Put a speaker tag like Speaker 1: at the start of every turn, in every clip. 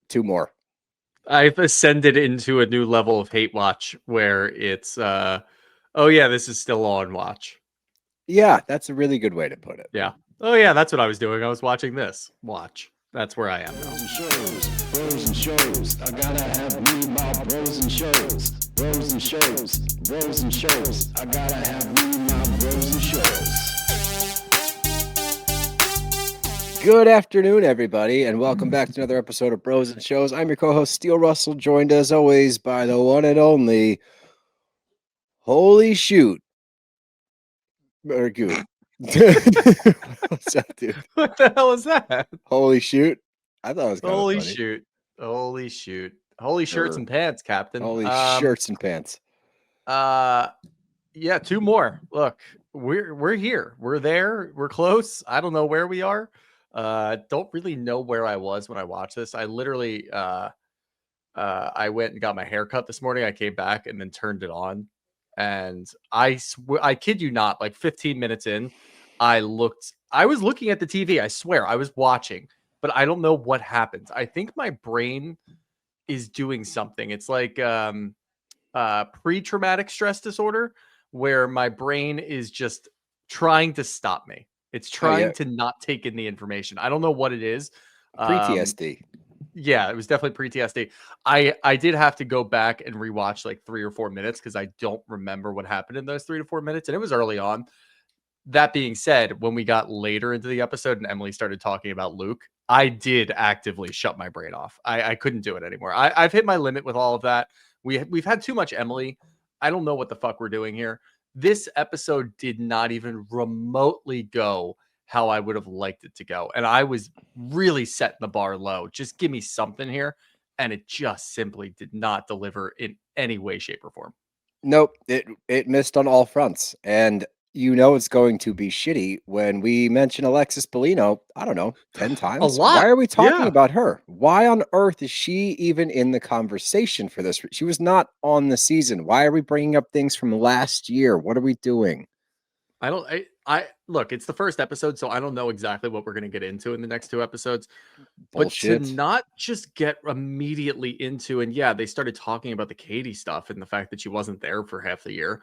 Speaker 1: 2 more.
Speaker 2: I've ascended into a new level of hate watch where it's, oh yeah, this is still on watch.
Speaker 1: Yeah, that's a really good way to put it.
Speaker 2: Yeah. Oh yeah, that's what I was doing. I was watching this. Watch. That's where I am now.
Speaker 3: Bros and shows. I gotta have me my bros and shows. Bros and shows. Bros and shows. I gotta have me my bros and shows.
Speaker 1: Good afternoon, everybody, and welcome back to another episode of Bros and Shows. I'm your co-host, Steele Russell, joined as always by the one and only Holy Shoot. Or Goot. What's up, dude?
Speaker 2: What the hell is that?
Speaker 1: Holy Shoot. I thought it was kind of
Speaker 2: Holy
Speaker 1: funny.
Speaker 2: shoot. Holy shoot. Holy shirts and pants, Captain.
Speaker 1: Holy shirts and pants.
Speaker 2: Yeah, 2 more. Look, we're here. We're there. We're close. I don't know where we are. Don't really know where I was when I watched this. I literally I went and got my hair cut this morning. I came back and then turned it on. And I kid you not, like 15 minutes in, I was looking at the TV. I swear I was watching, but I don't know what happened. I think my brain is doing something. It's like pre-traumatic stress disorder, where my brain is just trying to stop me. It's trying to not take in the information. I don't know what it is.
Speaker 1: Pre-TSD.
Speaker 2: Yeah, it was definitely pre-TSD. I did have to go back and rewatch like 3 or 4 minutes because I don't remember what happened in those 3 to 4 minutes, and it was early on. That being said, when we got later into the episode and Emily started talking about Luke, I did actively shut my brain off. I couldn't do it anymore. I've hit my limit with all of that. We've had too much Emily. I don't know what the fuck we're doing here. This episode did not even remotely go how I would have liked it to go. And I was really setting the bar low. Just give me something here. And it just simply did not deliver in any way, shape, or form.
Speaker 1: Nope. It missed on all fronts. And you know it's going to be shitty when we mention Alexis Bellino, I don't know, 10 times.
Speaker 2: A lot.
Speaker 1: Why are we talking about her? Why on earth is she even in the conversation for this? She was not on the season. Why are we bringing up things from last year? What are we doing?
Speaker 2: I look, it's the first episode, so I don't know exactly what we're going to get into in the next 2 episodes.
Speaker 1: Bullshit.
Speaker 2: But to not just get immediately into, and yeah, they started talking about the Katie stuff and the fact that she wasn't there for half the year.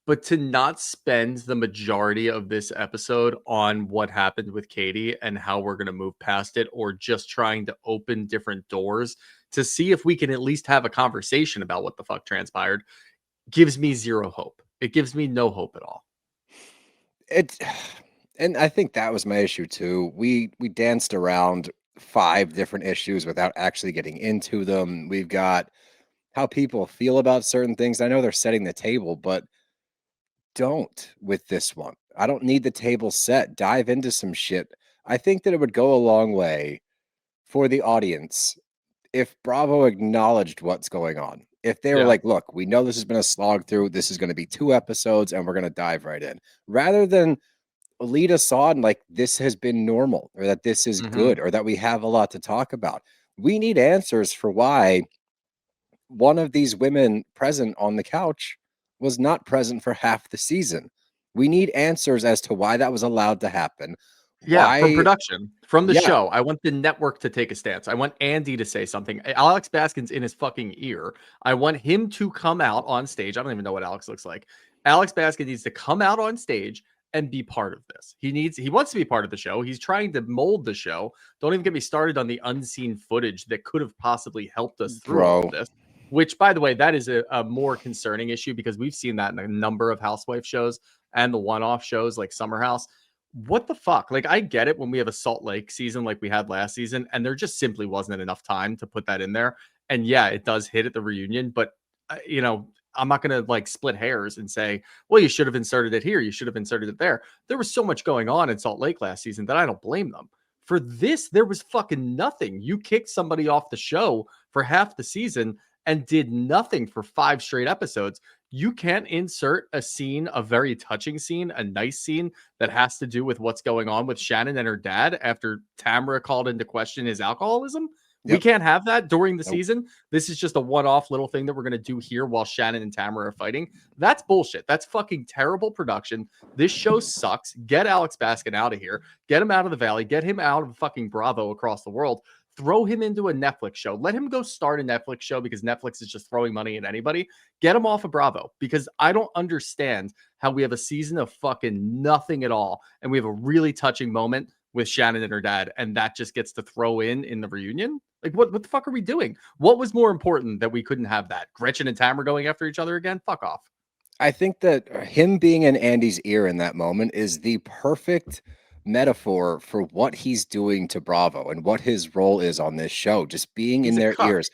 Speaker 2: But to not spend the majority of this episode on what happened with Katie and how we're going to move past it, or just trying to open different doors to see if we can at least have a conversation about what the fuck transpired, gives me zero hope. It gives me no hope at all.
Speaker 1: And I think that was my issue too. We danced around 5 different issues without actually getting into them. We've got how people feel about certain things. I know they're setting the table, but don't with this one. I don't need the table set. Dive into some shit. I think that it would go a long way for the audience if Bravo acknowledged what's going on. If they were like, look, we know this has been a slog through. This is going to be 2 episodes and we're going to dive right in. Rather than lead us on like this has been normal, or that this is good, or that we have a lot to talk about. We need answers for why one of these women present on the couch was not present for half the season. We need answers as to why that was allowed to happen.
Speaker 2: Yeah, from production, from the show. I want the network to take a stance. I want Andy to say something. Alex Baskin's in his fucking ear. I want him to come out on stage. I don't even know what Alex looks like. Alex Baskin needs to come out on stage and be part of this. He wants to be part of the show. He's trying to mold the show. Don't even get me started on the unseen footage that could have possibly helped us through all of this. Which, by the way, that is a more concerning issue because we've seen that in a number of housewife shows and the one-off shows like Summer House. What the fuck? Like, I get it when we have a Salt Lake season like we had last season, and there just simply wasn't enough time to put that in there. And yeah, it does hit at the reunion, but I'm not going to like split hairs and say, well, you should have inserted it here. You should have inserted it there. There was so much going on in Salt Lake last season that I don't blame them. For this, there was fucking nothing. You kicked somebody off the show for half the season and did nothing for 5 straight episodes. You can't insert a scene, a very touching scene, a nice scene that has to do with what's going on with Shannon and her dad after Tamra called into question his alcoholism. We can't have that during the season. This is just a one-off little thing that we're going to do here while Shannon and Tamra are fighting. That's bullshit. That's fucking terrible production. This show sucks. Get Alex Baskin out of here. Get him out of the Valley. Get him out of fucking Bravo across the world. throw him into a Netflix show. Let him go start a Netflix show because Netflix is just throwing money at anybody. Get him off of Bravo because I don't understand how we have a season of fucking nothing at all. And we have a really touching moment with Shannon and her dad. And that just gets to throw in the reunion. Like, what the fuck are we doing? What was more important that we couldn't have that? Gretchen and Tamra going after each other again? Fuck off.
Speaker 1: I think that him being in Andy's ear in that moment is the perfect metaphor for what he's doing to Bravo and what his role is on this show. Just being
Speaker 2: He's
Speaker 1: in
Speaker 2: a
Speaker 1: their
Speaker 2: cuck.
Speaker 1: ears,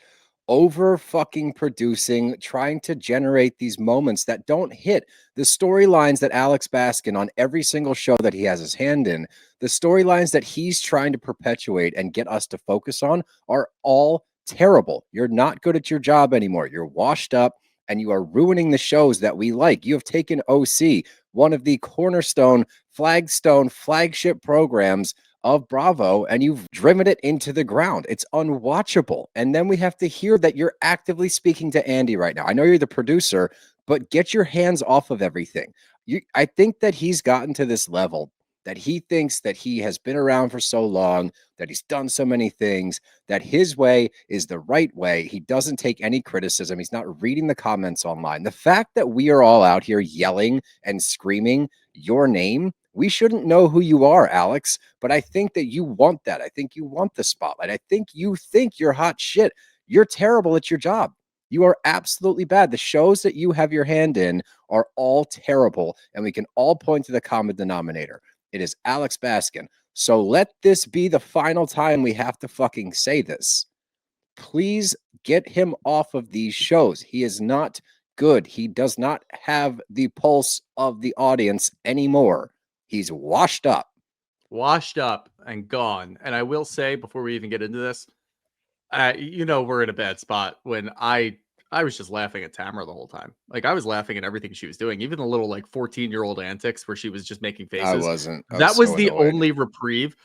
Speaker 1: over fucking producing, trying to generate these moments that don't hit the storylines that Alex Baskin on every single show that he has his hand in, the storylines that he's trying to perpetuate and get us to focus on are all terrible. You're not good at your job anymore. You're washed up and you are ruining the shows that we like. You have taken OC, one of the cornerstone, flagship programs of Bravo, and you've driven it into the ground. It's unwatchable. And then we have to hear that you're actively speaking to Andy right now. I know you're the producer, but get your hands off of everything. I think that he's gotten to this level that he thinks that he has been around for so long, that he's done so many things, that his way is the right way. He doesn't take any criticism. He's not reading the comments online. The fact that we are all out here yelling and screaming your name, we shouldn't know who you are, Alex, but I think that you want that. I think you want the spotlight. I think you think you're hot shit. You're terrible at your job. You are absolutely bad. The shows that you have your hand in are all terrible, and we can all point to the common denominator. It is Alex Baskin. So let this be the final time we have to fucking say this. Please get him off of these shows. He is not good. He does not have the pulse of the audience anymore. He's washed up.
Speaker 2: Washed up and gone. And I will say, before we even get into this, we're in a bad spot when I was just laughing at Tamra the whole time. Like, I was laughing at everything she was doing, even the little like 14-year-old antics where she was just making faces.
Speaker 1: I wasn't.
Speaker 2: That was the only reprieve.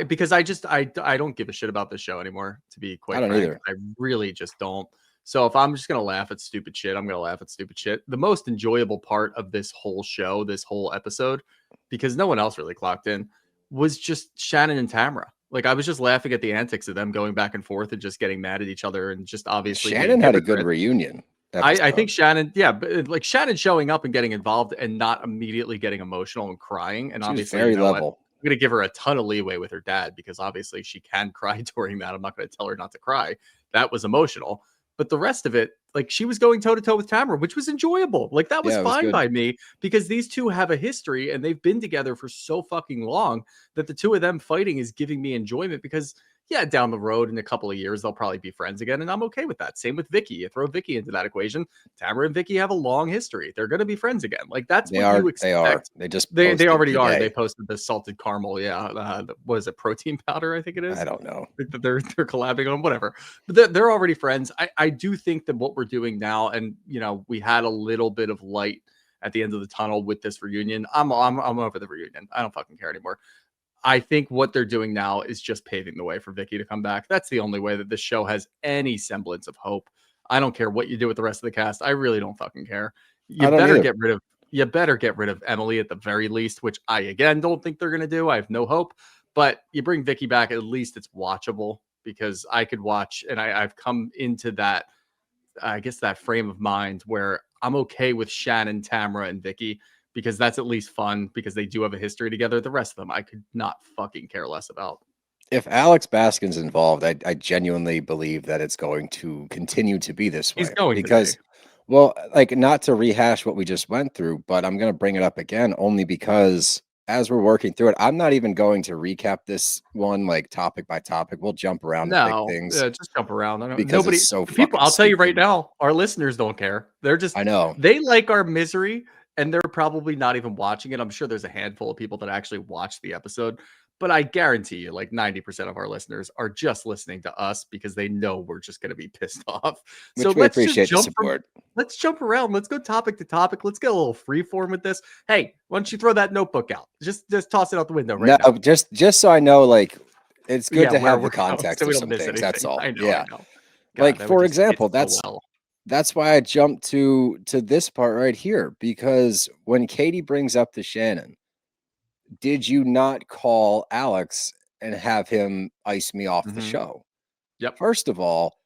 Speaker 2: Because I don't give a shit about this show anymore, to be quite frank.
Speaker 1: Either.
Speaker 2: I really just don't. So if I'm just gonna laugh at stupid shit, I'm gonna laugh at stupid shit. The most enjoyable part of this whole show, this whole episode, because no one else really clocked in, was just Shannon and Tamra. Like, I was just laughing at the antics of them going back and forth and just getting mad at each other and just obviously
Speaker 1: Shannon had a good reunion.
Speaker 2: I think Shannon, but like Shannon showing up and getting involved and not immediately getting emotional and crying, and obviously
Speaker 1: very level.
Speaker 2: I'm going to give her a ton of leeway with her dad because obviously she can cry during that. I'm not going to tell her not to cry. That was emotional. But the rest of it, like, she was going toe to toe with Tamra, which was enjoyable. Like, that was fine by me because these two have a history and they've been together for so fucking long that the two of them fighting is giving me enjoyment because, yeah, down the road in a couple of years, they'll probably be friends again. And I'm okay with that. Same with Vicky. You throw Vicky into that equation. Tamra and Vicky have a long history. They're going to be friends again. Like, that's what you expect. They already are. They posted the salted caramel. Yeah. What is it? Protein powder, I think it is.
Speaker 1: I don't know.
Speaker 2: They're collabing on whatever. But they're already friends. I do think that what we're doing now, and, we had a little bit of light at the end of the tunnel with this reunion. I'm over the reunion. I don't fucking care anymore. I think what they're doing now is just paving the way for Vicky to come back. That's the only way that this show has any semblance of hope. I don't care what you do with the rest of the cast. I really don't fucking care. You better get rid of Emily at the very least, which I, again, don't think they're going to do. I have no hope. But you bring Vicky back, at least it's watchable because I could watch, and I've come into that, I guess, that frame of mind where I'm okay with Shannon, Tamra, and Vicky, because that's at least fun because they do have a history together. The rest of them, I could not fucking care less about.
Speaker 1: If Alex Baskin's involved, I genuinely believe that it's going to continue to be this way.
Speaker 2: He's going
Speaker 1: because, well, like, not to rehash what we just went through, but I'm going to bring it up again only because as we're working through it, I'm not even going to recap this one like topic by topic. We'll jump around to big things.
Speaker 2: Yeah, just jump around. I don't,
Speaker 1: because
Speaker 2: nobody,
Speaker 1: it's so
Speaker 2: people. I'll tell you right
Speaker 1: stupid.
Speaker 2: now, our listeners don't care. They're just,
Speaker 1: I know,
Speaker 2: they like our misery. And they're probably not even watching it. I'm sure there's a handful of people that actually watch the episode, but I guarantee you, like 90% of our listeners are just listening to us because they know we're just going to be pissed off.
Speaker 1: which
Speaker 2: So
Speaker 1: we
Speaker 2: let's
Speaker 1: appreciate
Speaker 2: just
Speaker 1: the support.
Speaker 2: let's jump around. Let's go topic to topic. Let's get a little free form with this. Hey, why don't you throw that notebook out? Just toss it out the window right now.
Speaker 1: Just so I know, like, it's good to have the
Speaker 2: going,
Speaker 1: context
Speaker 2: so
Speaker 1: of
Speaker 2: we don't
Speaker 1: some
Speaker 2: miss
Speaker 1: things.
Speaker 2: anything.
Speaker 1: That's all.
Speaker 2: I know.
Speaker 1: Yeah.
Speaker 2: God,
Speaker 1: like,
Speaker 2: that
Speaker 1: for
Speaker 2: would just hit
Speaker 1: example,
Speaker 2: so well.
Speaker 1: That's why I jumped to this part right here, because when Katie brings up to Shannon, did you not call Alex and have him ice me off the show?
Speaker 2: Yep.
Speaker 1: First of all,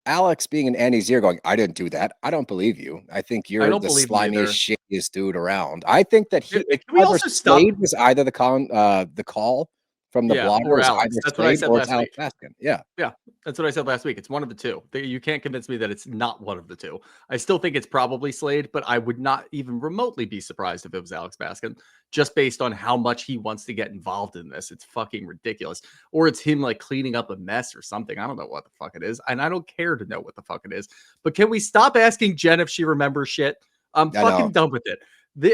Speaker 1: Alex being in Andy's ear going, I didn't do that. I don't believe you. I think you're
Speaker 2: don't
Speaker 1: the
Speaker 2: believe him either.
Speaker 1: slimiest, shittiest dude around. I think that
Speaker 2: Can
Speaker 1: it's
Speaker 2: we
Speaker 1: either
Speaker 2: also stop?
Speaker 1: Slade was either the call from the
Speaker 2: Yeah,
Speaker 1: blogger
Speaker 2: or
Speaker 1: was
Speaker 2: Alex.
Speaker 1: either
Speaker 2: That's what I
Speaker 1: Slade
Speaker 2: said
Speaker 1: or it's
Speaker 2: last
Speaker 1: Alex
Speaker 2: week.
Speaker 1: Baskin. Yeah.
Speaker 2: Yeah, that's what I said last week. It's one of the two. You can't convince me that it's not one of the two. I still think it's probably Slade, but I would not even remotely be surprised if it was Alex Baskin, just based on how much he wants to get involved in this. It's fucking ridiculous. Or it's him like cleaning up a mess or something. I don't know what the fuck it is. And I don't care to know what the fuck it is. But can we stop asking Jen if she remembers shit? I'm
Speaker 1: I
Speaker 2: fucking
Speaker 1: know.
Speaker 2: done with it.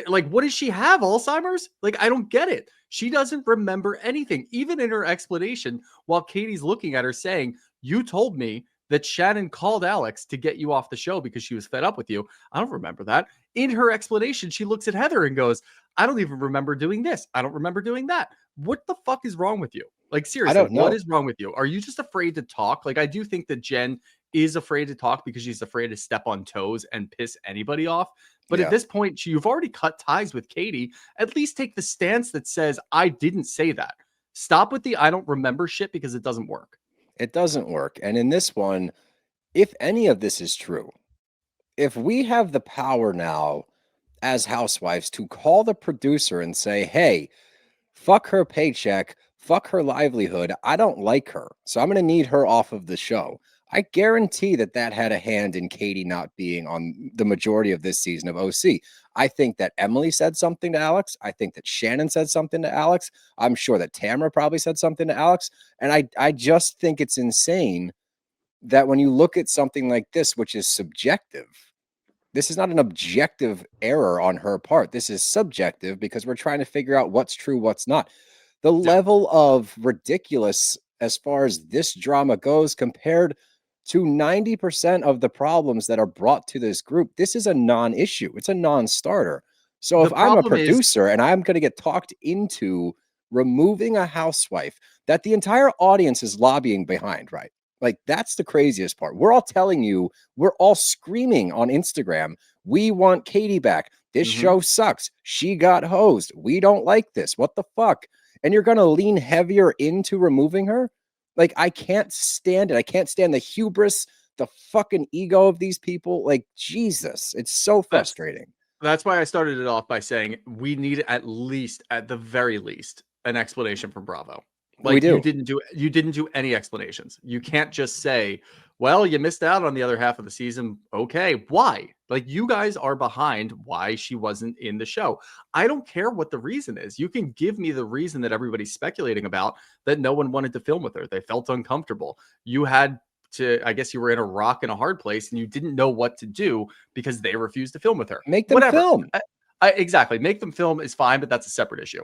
Speaker 2: Like, what does she have? Alzheimer's? Like, I don't get it. She doesn't remember anything, even in her explanation, while Katie's looking at her saying, you told me that Shannon called Alex to get you off the show because she was fed up with you. I don't remember that. In her explanation, she looks at Heather and goes, I don't even remember doing this. I don't remember doing that. What the fuck is wrong with you? Like,
Speaker 1: I
Speaker 2: seriously,
Speaker 1: don't
Speaker 2: what
Speaker 1: know.
Speaker 2: is wrong with you? Are you just afraid to talk? Like, I do think that Jen is afraid to talk because she's afraid to step on toes and piss anybody off. But at
Speaker 1: Yeah.
Speaker 2: this point, you've already cut ties with Katie. At least take the stance that says, I didn't say that. Stop with the I don't remember shit because it doesn't work.
Speaker 1: It doesn't work. And in this one, if any of this is true, if we have the power now as housewives to call the producer and say, hey, fuck her paycheck, fuck her livelihood. I don't like her. So I'm going to need her off of the show. I guarantee that that had a hand in Katie not being on the majority of this season of OC. I think that Emily said something to Alex. I think that Shannon said something to Alex. I'm sure that Tamra probably said something to Alex. And I just think it's insane that when you look at something like this, which is subjective, this is not an objective error on her part. This is subjective because we're trying to figure out what's true, what's not. The level of ridiculous as far as this drama goes compared to 90% of the problems that are brought to this group, this is a non-issue. It's a non-starter. So
Speaker 2: The
Speaker 1: if I'm a
Speaker 2: problem is,
Speaker 1: producer and I'm going to get talked into removing a housewife that the entire audience is lobbying behind, right? Like, that's the craziest part. We're all telling you, we're all screaming on Instagram, we want Katie back. This show sucks. She got hosed. We don't like this. What the fuck? And you're going to lean heavier into removing her? Like, I can't stand it. I can't stand the hubris, the fucking ego of these people. Like, Jesus, it's so frustrating.
Speaker 2: that's why I started it off by saying we need at the very least, an explanation from Bravo.
Speaker 1: We
Speaker 2: Like,
Speaker 1: do.
Speaker 2: you didn't do any explanations. You can't just say, well, you missed out on the other half of the season. Okay, why? Like, you guys are behind why she wasn't in the show. I don't care what the reason is. You can give me the reason that everybody's speculating about, that no one wanted to film with her. They felt uncomfortable. You had to, I guess you were in a rock and a hard place and you didn't know what to do because they refused to film with her.
Speaker 1: Make them film.
Speaker 2: Exactly. Make them film is fine, but that's a separate issue.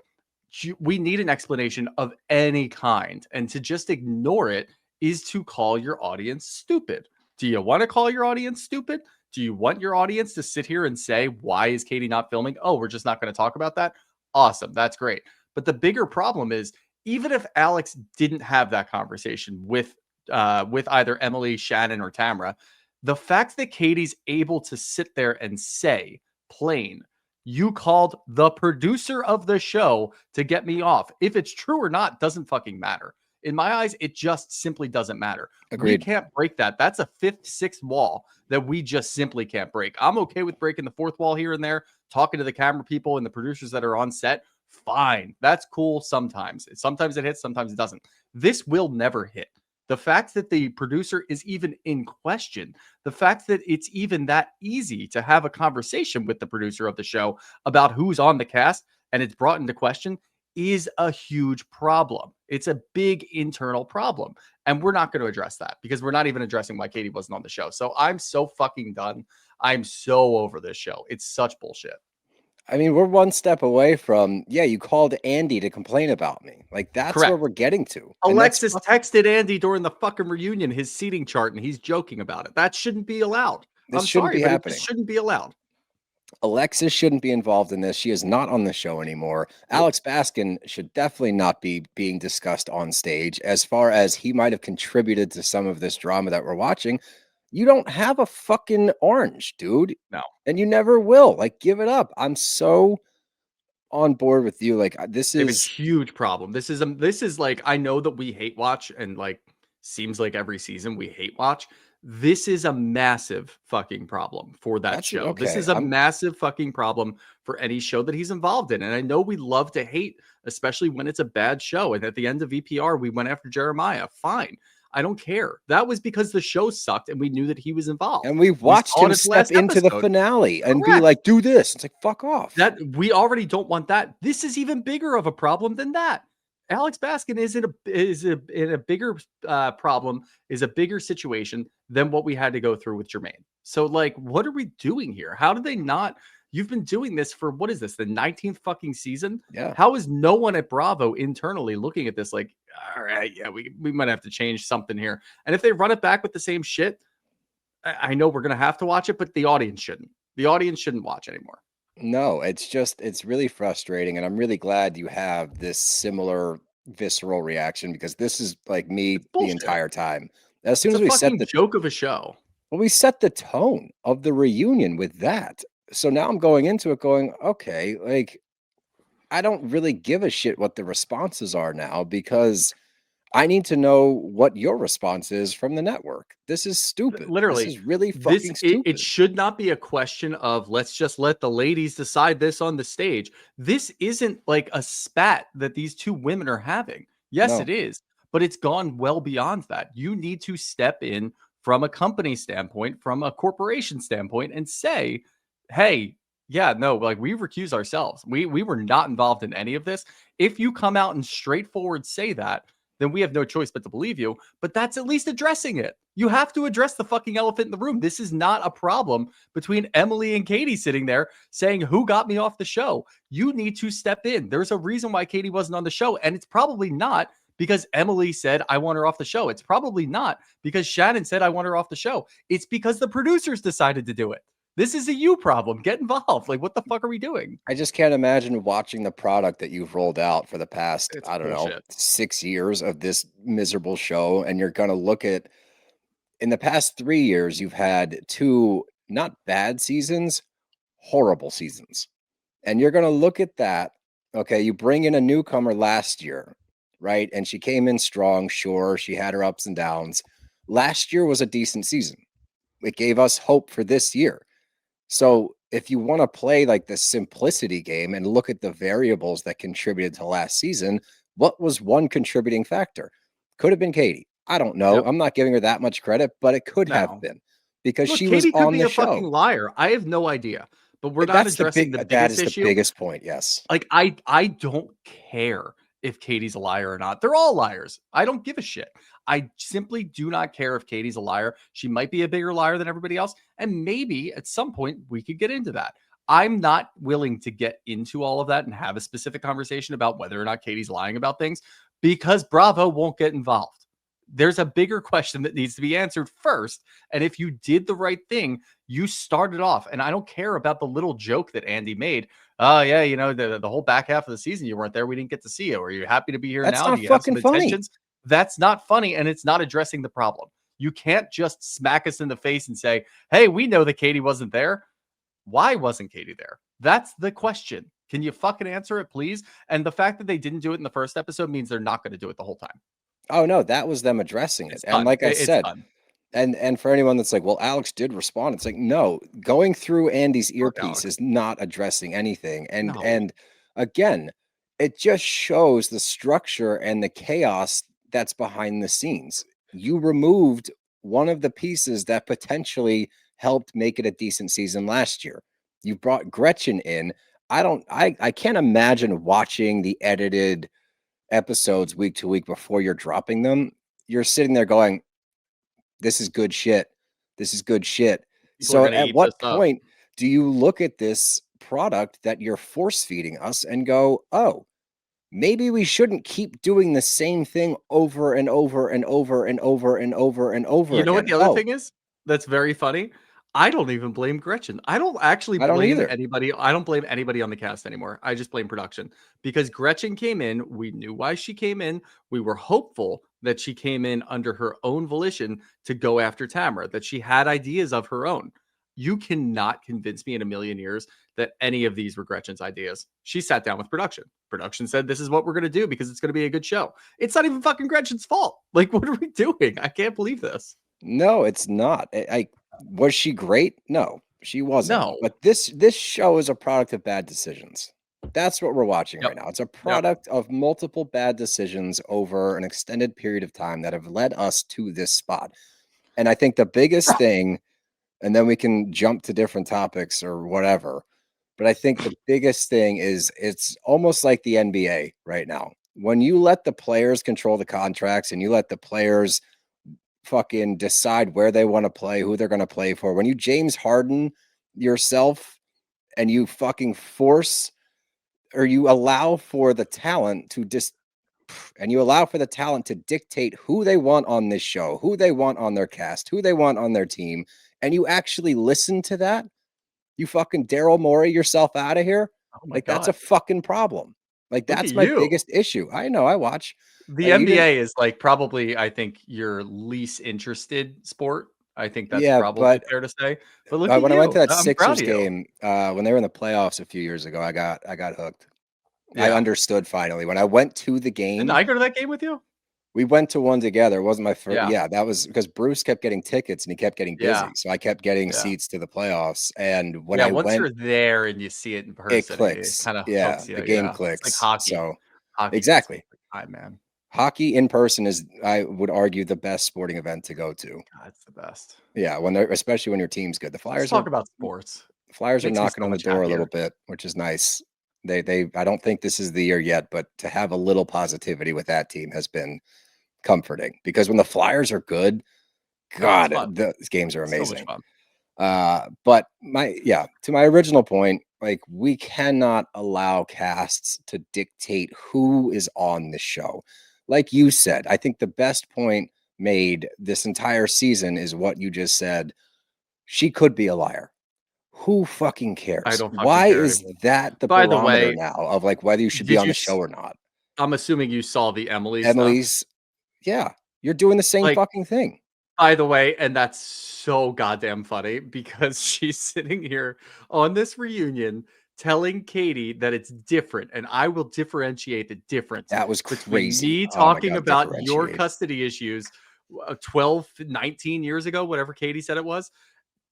Speaker 2: We need an explanation of any kind, and to just ignore it is to call your audience stupid. Do you want to call your audience stupid? Do you want your audience to sit here and say, why is Katie not filming? Oh, we're just not going to talk about that. Awesome. That's great. But the bigger problem is, even if Alex didn't have that conversation with either Emily, Shannon, or Tamra, the fact that Katie's able to sit there and say plain, you called the producer of the show to get me off. If it's true or not, doesn't fucking matter. In my eyes, it just simply doesn't matter.
Speaker 1: Agreed.
Speaker 2: We can't break that. That's a fifth, sixth wall that we just simply can't break. I'm okay with breaking the fourth wall here and there, talking to the camera people and the producers that are on set. Fine. That's cool sometimes. Sometimes it hits, sometimes it doesn't. This will never hit. The fact that the producer is even in question, the fact that it's even that easy to have a conversation with the producer of the show about who's on the cast and it's brought into question is a huge problem. It's a big internal problem. And we're not going to address that because we're not even addressing why Katie wasn't on the show. So I'm so fucking done. I'm so over this show. It's such bullshit.
Speaker 1: I mean, we're one step away from, yeah, you called Andy to complain about me. Like, that's
Speaker 2: Correct.
Speaker 1: where we're getting to. And
Speaker 2: Alexis texted Andy during the fucking reunion his seating chart, and he's joking about it. That shouldn't be allowed.
Speaker 1: This
Speaker 2: I'm
Speaker 1: shouldn't
Speaker 2: sorry,
Speaker 1: be
Speaker 2: but
Speaker 1: happening.
Speaker 2: it just shouldn't be allowed.
Speaker 1: Alexis shouldn't be involved in this. She is not on the show anymore. Alex Baskin should definitely not be being discussed on stage. As far as he might have contributed to some of this drama that we're watching, you don't have a fucking orange, dude.
Speaker 2: No.
Speaker 1: And you never will. Like, give it up. I'm so on board with you. Like, this
Speaker 2: It's
Speaker 1: is
Speaker 2: a huge problem. This is like, I know that we hate watch and like seems like every season we hate watch. This is a massive fucking problem for that show. This
Speaker 1: Okay.
Speaker 2: is a massive fucking problem for any show that he's involved in. And I know we love to hate, especially when it's a bad show. And at the end of VPR, we went after Jeremiah. Fine. I don't care. That was because the show sucked and we knew that he was involved.
Speaker 1: And we watched him step into the finale and be like, do this. It's like, fuck off.
Speaker 2: That we already don't want that. This is even bigger of a problem than that. Alex Baskin is in a bigger problem, is a bigger situation than what we had to go through with Jermaine. So, like, what are we doing here? How did they not? You've been doing this for, what is this, the 19th fucking season?
Speaker 1: Yeah.
Speaker 2: How is no one at Bravo internally looking at this like, all right, yeah, we might have to change something here. And if they run it back with the same shit, I know we're going to have to watch it, but the audience shouldn't. The audience shouldn't watch anymore.
Speaker 1: No, it's really frustrating. And I'm really glad you have this similar visceral reaction, because this is like me the entire time. As soon as we set the
Speaker 2: joke of a show,
Speaker 1: well, we set the tone of the reunion with that. So now I'm going into it going, okay, like, I don't really give a shit what the responses are now, because I need to know what your response is from the network. This is stupid.
Speaker 2: Literally,
Speaker 1: this is really fucking stupid.
Speaker 2: It should not be a question of let's just let the ladies decide this on the stage. This isn't like a spat that these two women are having. Yes, it is, but it's gone well beyond that. You need to step in from a company standpoint, from a corporation standpoint, and say, hey, yeah, no, like, we recuse ourselves. We were not involved in any of this. If you come out and straightforward say that, then we have no choice but to believe you. But that's at least addressing it. You have to address the fucking elephant in the room. This is not a problem between Emily and Katie sitting there saying, who got me off the show? You need to step in. There's a reason why Katie wasn't on the show. And it's probably not because Emily said, I want her off the show. It's probably not because Shannon said, I want her off the show. It's because the producers decided to do it. This is a you problem. Get involved. Like, what the fuck are we doing?
Speaker 1: I just can't imagine watching the product that you've rolled out for the past, I don't know, 6 years of this miserable show. And you're going to look at, in the past 3 years, you've had 2 not bad seasons, horrible seasons. And you're going to look at that. Okay, you bring in a newcomer last year, right? And she came in strong. Sure, she had her ups and downs. Last year was a decent season. It gave us hope for this year. So if you want to play like the simplicity game and look at the variables that contributed to last season, what was one contributing factor? Could have been Katie. I don't know. Yep. I'm not giving her that much credit, but it could have been, because she was on the show.
Speaker 2: Fucking liar. I have no idea, but we're not addressing the biggest issue.
Speaker 1: That is the biggest point. Yes.
Speaker 2: Like, I don't care if Katie's a liar or not. They're all liars. I don't give a shit. I simply do not care if Katie's a liar. She might be a bigger liar than everybody else. And maybe at some point we could get into that. I'm not willing to get into all of that and have a specific conversation about whether or not Katie's lying about things, because Bravo won't get involved. There's a bigger question that needs to be answered first. And if you did the right thing, you started off. And I don't care about the little joke that Andy made. Oh, yeah, you know, the whole back half of the season you weren't there. We didn't get to see you. Or you're happy to be here now.
Speaker 1: That's not fucking funny.
Speaker 2: That's not funny, and it's not addressing the problem. You can't just smack us in the face and say, hey, we know that Katie wasn't there. Why wasn't Katie there? That's the question. Can you fucking answer it, please? And the fact that they didn't do it in the first episode means they're not going to do it the whole time.
Speaker 1: Oh, no, that was them addressing it. And like I said, and for anyone that's like, well, Alex did respond, it's like, no, going through Andy's earpiece is not addressing anything. And again, it just shows the structure and the chaos that's behind the scenes. You removed one of the pieces that potentially helped make it a decent season last year. You brought Gretchen in. I can't imagine watching the edited episodes week to week before you're dropping them. You're sitting there going, this is good shit. This is good shit. So at what point do you look at this product that you're force feeding us and go, oh, maybe we shouldn't keep doing the same thing over and over and over and over and over and over.
Speaker 2: You know what the other thing is? That's very funny. I don't even blame Gretchen. I don't actually blame anybody. I don't blame anybody on the cast anymore. I just blame production, because Gretchen came in. We knew why she came in. We were hopeful that she came in under her own volition to go after Tamra, that she had ideas of her own. You cannot convince me in a million years that any of these were Gretchen's ideas. She sat down with production. Production said, this is what we're going to do because it's going to be a good show. It's not even fucking Gretchen's fault. Like, what are we doing? I can't believe this.
Speaker 1: No, it's not. Was she great? No, she wasn't.
Speaker 2: No.
Speaker 1: But this show is a product of bad decisions. That's what we're watching right now. It's a product of multiple bad decisions over an extended period of time that have led us to this spot. And I think the biggest thing, and then we can jump to different topics or whatever, but I think the biggest thing is it's almost like the NBA right now. When you let the players control the contracts and you let the players fucking decide where they want to play, who they're going to play for, when you James Harden yourself and you fucking force or you allow for the talent to dictate who they want on this show, who they want on their cast, who they want on their team, and you actually listen to that, you fucking Daryl Morey yourself out of here.
Speaker 2: Oh my
Speaker 1: like
Speaker 2: God.
Speaker 1: That's a fucking problem. Like
Speaker 2: Look
Speaker 1: that's
Speaker 2: at
Speaker 1: my
Speaker 2: you.
Speaker 1: biggest issue. I know, I watch.
Speaker 2: The NBA is like probably, I think, your least interested sport. I think that's probably fair to say. But look at
Speaker 1: when
Speaker 2: you.
Speaker 1: I went to that
Speaker 2: I'm
Speaker 1: Sixers
Speaker 2: proud of you.
Speaker 1: game, when they were in the playoffs a few years ago, I got hooked. I understood finally. When I went to the game.
Speaker 2: Didn't I go to that game with you?
Speaker 1: We went to one together. It wasn't my first.
Speaker 2: Yeah.
Speaker 1: Yeah, that was because Bruce kept getting tickets and he kept getting busy.
Speaker 2: Yeah.
Speaker 1: So I kept getting seats to the playoffs. And when
Speaker 2: once you're there and you see it in person,
Speaker 1: it clicks.
Speaker 2: It kind of
Speaker 1: hooks you. The game clicks.
Speaker 2: It's like hockey.
Speaker 1: So
Speaker 2: hockey
Speaker 1: exactly.
Speaker 2: Hi, man.
Speaker 1: Hockey in person is, I would argue, the best sporting event to go to.
Speaker 2: God, it's the best.
Speaker 1: Yeah, especially when your team's good. The Flyers.
Speaker 2: Let's talk about sports.
Speaker 1: The Flyers are knocking on the door a little bit, which is nice. They I don't think this is the year yet, but to have a little positivity with that team has been comforting, because when the Flyers are good, God, these games are amazing.
Speaker 2: So much fun.
Speaker 1: But to my original point, like, we cannot allow casts to dictate who is on the show. Like you said, I think the best point made this entire season is what you just said. She could be a liar. Who fucking cares?
Speaker 2: I don't fucking
Speaker 1: Why
Speaker 2: care
Speaker 1: is
Speaker 2: anymore.
Speaker 1: that the
Speaker 2: By
Speaker 1: barometer
Speaker 2: the way,
Speaker 1: now of like whether you should be on the show or not?
Speaker 2: I'm assuming you saw the Emily's stuff.
Speaker 1: Yeah, you're doing the same fucking thing.
Speaker 2: By the way, and that's so goddamn funny because she's sitting here on this reunion telling Katie that it's different, and I will differentiate the difference.
Speaker 1: That was crazy.
Speaker 2: Me talking about your custody issues 12, 19 years ago, whatever Katie said it was,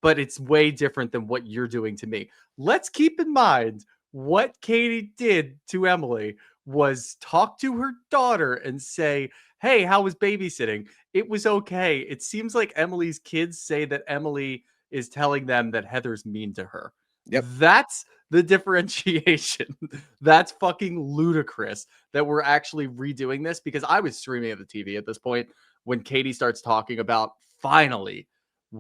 Speaker 2: but it's way different than what you're doing to me. Let's keep in mind what Katie did to Emily was talk to her daughter and say, hey, how was babysitting? It was okay. It seems like Emily's kids say that Emily is telling them that Heather's mean to her.
Speaker 1: Yep.
Speaker 2: That's the differentiation. That's fucking ludicrous that we're actually redoing this, because I was streaming at the TV at this point when Katie starts talking about, finally,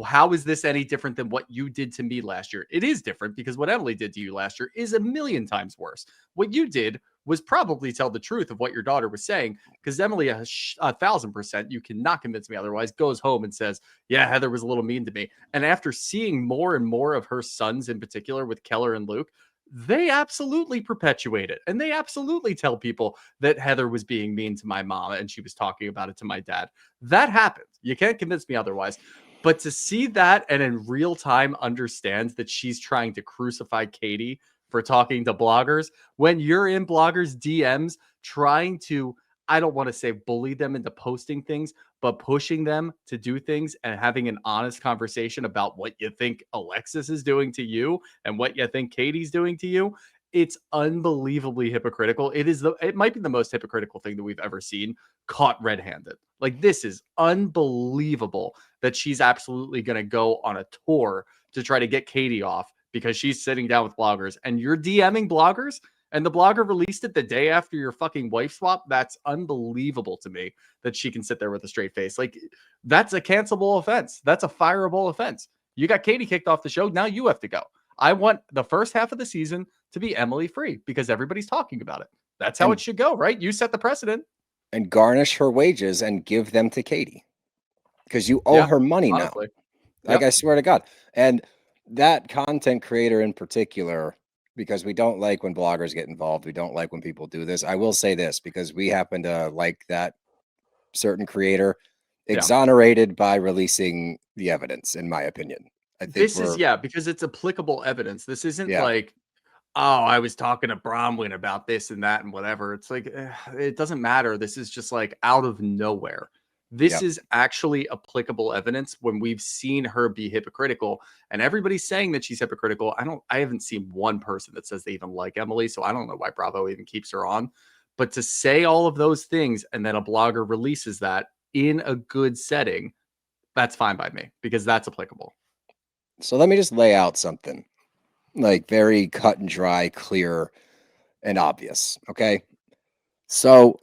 Speaker 2: how is this any different than what you did to me last year? It is different because what Emily did to you last year is a million times worse. What you did was probably tell the truth of what your daughter was saying, because Emily, 1,000%, you cannot convince me otherwise, goes home and says, yeah, Heather was a little mean to me. And after seeing more and more of her sons in particular with Keller and Luke, they absolutely perpetuate it. And they absolutely tell people that Heather was being mean to my mom and she was talking about it to my dad. That happened. You can't convince me otherwise. But to see that and in real time understand that she's trying to crucify Katie for talking to bloggers, when you're in bloggers' DMs trying to, I don't want to say bully them into posting things, but pushing them to do things and having an honest conversation about what you think Alexis is doing to you and what you think Katie's doing to you, it's unbelievably hypocritical. It might be the most hypocritical thing that we've ever seen caught red-handed. Like, this is unbelievable that she's absolutely going to go on a tour to try to get Katie off because she's sitting down with bloggers and you're DMing bloggers and the blogger released it the day after your fucking wife swap. That's unbelievable to me that she can sit there with a straight face. Like, that's a cancelable offense. That's a fireable offense. You got Katie kicked off the show. Now you have to go. I want the first half of the season to be Emily free because everybody's talking about it. That's how it should go, right? You set the precedent.
Speaker 1: And garnish her wages and give them to Katie, because you owe her money honestly. Now. Like, I swear to God. And that content creator in particular, because we don't like when bloggers get involved. We don't like when people do this. I will say this, because we happen to like that certain creator exonerated by releasing the evidence, in my opinion. I think
Speaker 2: This is because it's applicable evidence. This isn't like, oh, I was talking to Bronwyn about this and that and whatever. It's like, it doesn't matter. This is just like out of nowhere. This is actually applicable evidence when we've seen her be hypocritical, and everybody's saying that she's hypocritical. I haven't seen one person that says they even like Emily, so I don't know why Bravo even keeps her on. But to say all of those things and then a blogger releases that in a good setting, that's fine by me because that's applicable.
Speaker 1: So let me just lay out something like very cut and dry, clear, and obvious. Okay. So,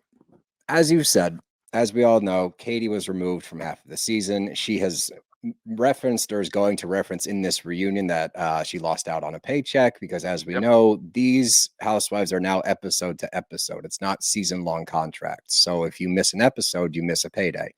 Speaker 1: as you said, as we all know, Katie was removed from half of the season. She has referenced or is going to reference in this reunion that she lost out on a paycheck because, as we know, these housewives are now episode to episode. It's not season-long contracts. So if you miss an episode, you miss a payday.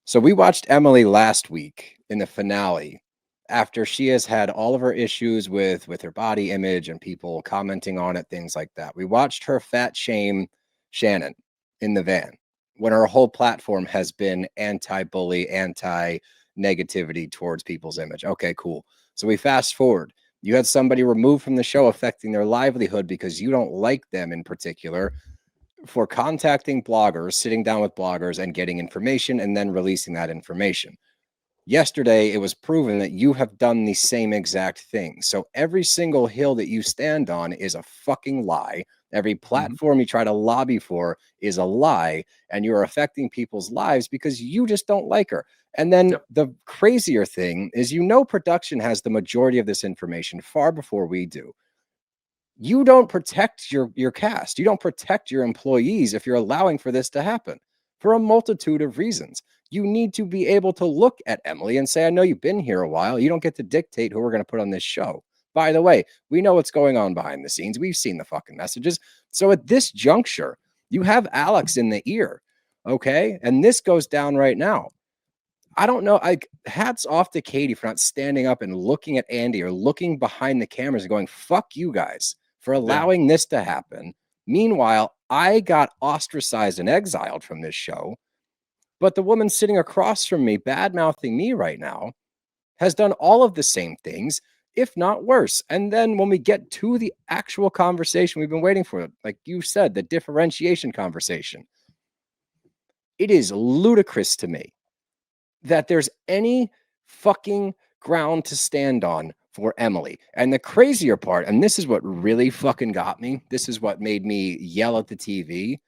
Speaker 1: So we watched Emily last week in the finale after she has had all of her issues with her body image and people commenting on it, things like that. We watched her fat shame Shannon in the van when her whole platform has been anti-bully, anti-negativity towards people's image. Okay, cool. So we fast forward. You had somebody removed from the show affecting their livelihood because you don't like them in particular for contacting bloggers, sitting down with bloggers and getting information and then releasing that information. Yesterday, it was proven that you have done the same exact thing. So every single hill that you stand on is a fucking lie. Every platform you try to lobby for is a lie, and you're affecting people's lives because you just don't like her. And then the crazier thing is, production has the majority of this information far before we do. You don't protect your cast. You don't protect your employees if you're allowing for this to happen for a multitude of reasons. You need to be able to look at Emily and say, I know you've been here a while. You don't get to dictate who we're going to put on this show. By the way, we know what's going on behind the scenes. We've seen the fucking messages. So at this juncture, you have Alex in the ear. Okay. And this goes down right now. I don't know. Hats off to Katie for not standing up and looking at Andy or looking behind the cameras and going, fuck you guys for allowing this to happen. Meanwhile, I got ostracized and exiled from this show. But the woman sitting across from me, bad-mouthing me right now, has done all of the same things, if not worse. And then when we get to the actual conversation we've been waiting for, like you said, the differentiation conversation, it is ludicrous to me that there's any fucking ground to stand on for Emily. And the crazier part, and this is what really fucking got me, this is what made me yell at the TV,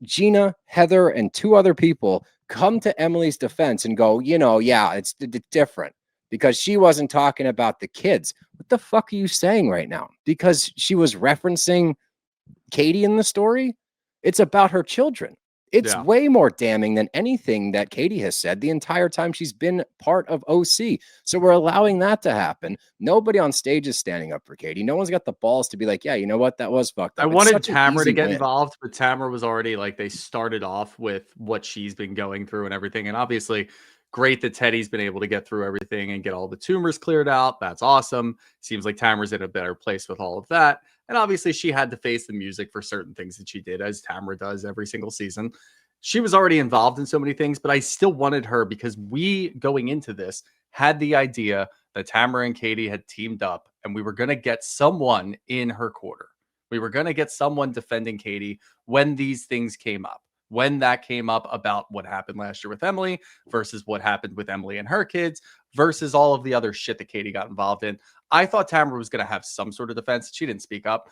Speaker 1: Gina, Heather, and two other people come to Emily's defense and go, it's different because she wasn't talking about the kids. What the fuck are you saying right now? Because she was referencing Katie in the story? It's about her children. It's way more damning than anything that Katie has said the entire time she's been part of OC. So we're allowing that to happen. Nobody on stage is standing up for Katie. No one's got the balls to be like, yeah, you know what? That was fucked up.
Speaker 2: I wanted Tamra to get involved, but Tamra was already like, they started off with what she's been going through and everything. And obviously, great that Teddy's been able to get through everything and get all the tumors cleared out. That's awesome. Seems like Tamra's in a better place with all of that. And obviously, she had to face the music for certain things that she did, as Tamra does every single season. She was already involved in so many things, but I still wanted her because we, going into this, had the idea that Tamra and Katie had teamed up and we were going to get someone in her quarter. We were going to get someone defending Katie when these things came up. When that came up about what happened last year with Emily versus what happened with Emily and her kids versus all of the other shit that Katie got involved in. I thought Tamra was going to have some sort of defense. She didn't speak up.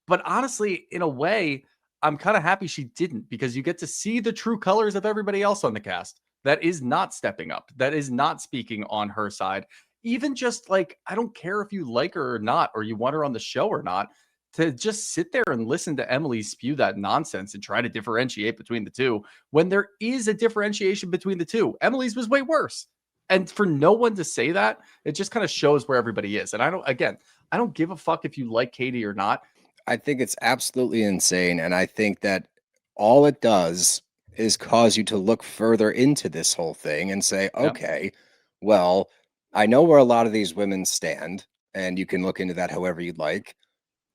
Speaker 2: But honestly, in a way, I'm kind of happy she didn't because you get to see the true colors of everybody else on the cast that is not stepping up, that is not speaking on her side. Even just like, I don't care if you like her or not, or you want her on the show or not, to just sit there and listen to Emily spew that nonsense and try to differentiate between the two when there is a differentiation between the two. Emily's was way worse. And for no one to say that, it just kind of shows where everybody is. And I don't give a fuck if you like Katie or not.
Speaker 1: I think it's absolutely insane. And I think that all it does is cause you to look further into this whole thing and say, okay, well, I know where a lot of these women stand, and you can look into that however you'd like.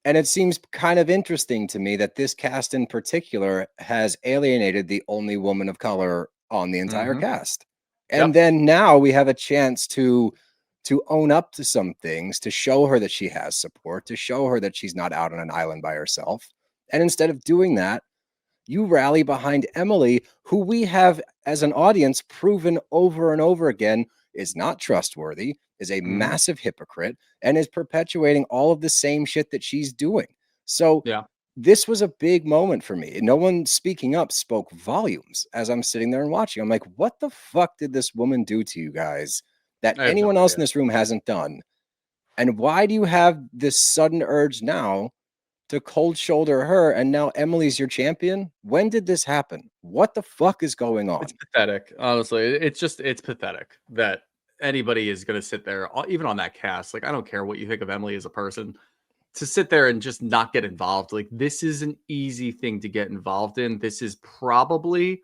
Speaker 1: And it seems kind of interesting to me that this cast in particular has alienated the only woman of color on the entire cast. And then now we have a chance to own up to some things, to show her that she has support, to show her that she's not out on an island by herself. And instead of doing that, you rally behind Emily, who we have as an audience proven over and over again is not trustworthy, is a massive hypocrite, and is perpetuating all of the same shit that she's doing. So this was a big moment for me. No one speaking up spoke volumes as I'm sitting there and watching. I'm like, what the fuck did this woman do to you guys that anyone else in this room hasn't done? And why do you have this sudden urge now to cold shoulder her, and now Emily's your champion? When did this happen? What the fuck is going on?
Speaker 2: It's pathetic, honestly. It's pathetic that anybody is going to sit there, even on that cast. Like, I don't care what you think of Emily as a person, to sit there and just not get involved. Like, this is an easy thing to get involved in. This is probably,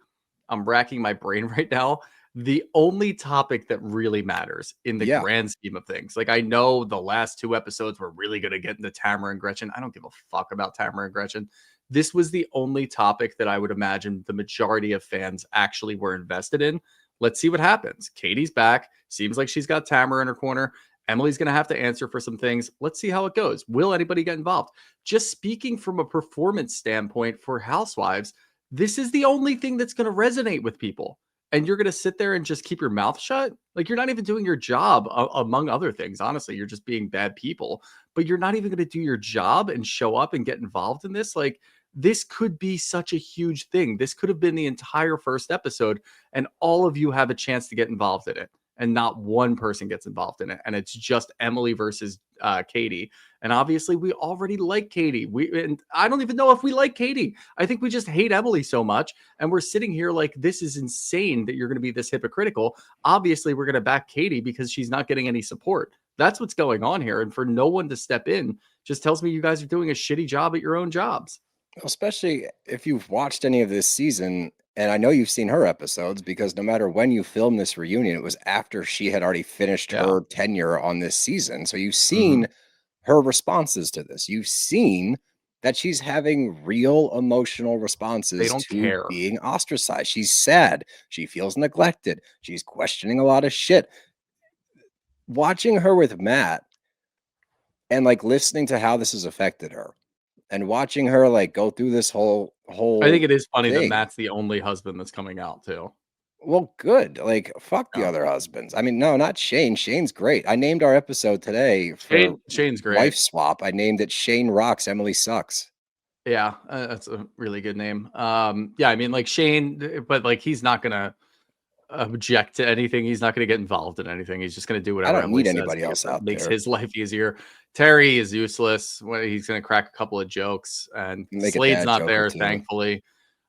Speaker 2: I'm racking my brain right now, the only topic that really matters in the grand scheme of things. Like, I know the last 2 episodes were really going to get into Tamra and Gretchen. I don't give a fuck about Tamra and Gretchen. This was the only topic that I would imagine the majority of fans actually were invested in. Let's see what happens. Katie's back. Seems like she's got Tamra in her corner. Emily's going to have to answer for some things. Let's see how it goes. Will anybody get involved? Just speaking from a performance standpoint for Housewives, this is the only thing that's going to resonate with people. And you're going to sit there and just keep your mouth shut? Like, you're not even doing your job, among other things. Honestly, you're just being bad people. But you're not even going to do your job and show up and get involved in this. Like, this could be such a huge thing. This could have been the entire first episode, and all of you have a chance to get involved in it. And not one person gets involved in it. And it's just Emily versus Katie. And obviously, we already like Katie. And I don't even know if we like Katie. I think we just hate Emily so much. And we're sitting here like, this is insane that you're going to be this hypocritical. Obviously, we're going to back Katie because she's not getting any support. That's what's going on here. And for no one to step in just tells me you guys are doing a shitty job at your own jobs.
Speaker 1: Especially if you've watched any of this season. And I know you've seen her episodes, because no matter when you filmed this reunion, it was after she had already finished her tenure on this season. So you've seen her responses to this. You've seen that she's having real emotional responses to being ostracized. She's sad. She feels neglected. She's questioning a lot of shit. Watching her with Matt and like listening to how this has affected her, and watching her like go through this whole
Speaker 2: I think it is funny
Speaker 1: thing.
Speaker 2: that Matt's the only husband that's coming out too.
Speaker 1: Well, good. Like, fuck the other husbands. I mean, no, not Shane. Shane's great. I named our episode today for
Speaker 2: Shane's great.
Speaker 1: Wife Swap. I named it Shane Rocks, Emily Sucks.
Speaker 2: Yeah, that's a really good name. Yeah, I mean, like Shane, but like he's not gonna object to anything. He's not gonna get involved in anything. He's just gonna do whatever.
Speaker 1: I don't need anybody else out
Speaker 2: makes
Speaker 1: there.
Speaker 2: His life easier. Terry is useless. He's gonna crack a couple of jokes, and Slade's not there, thankfully.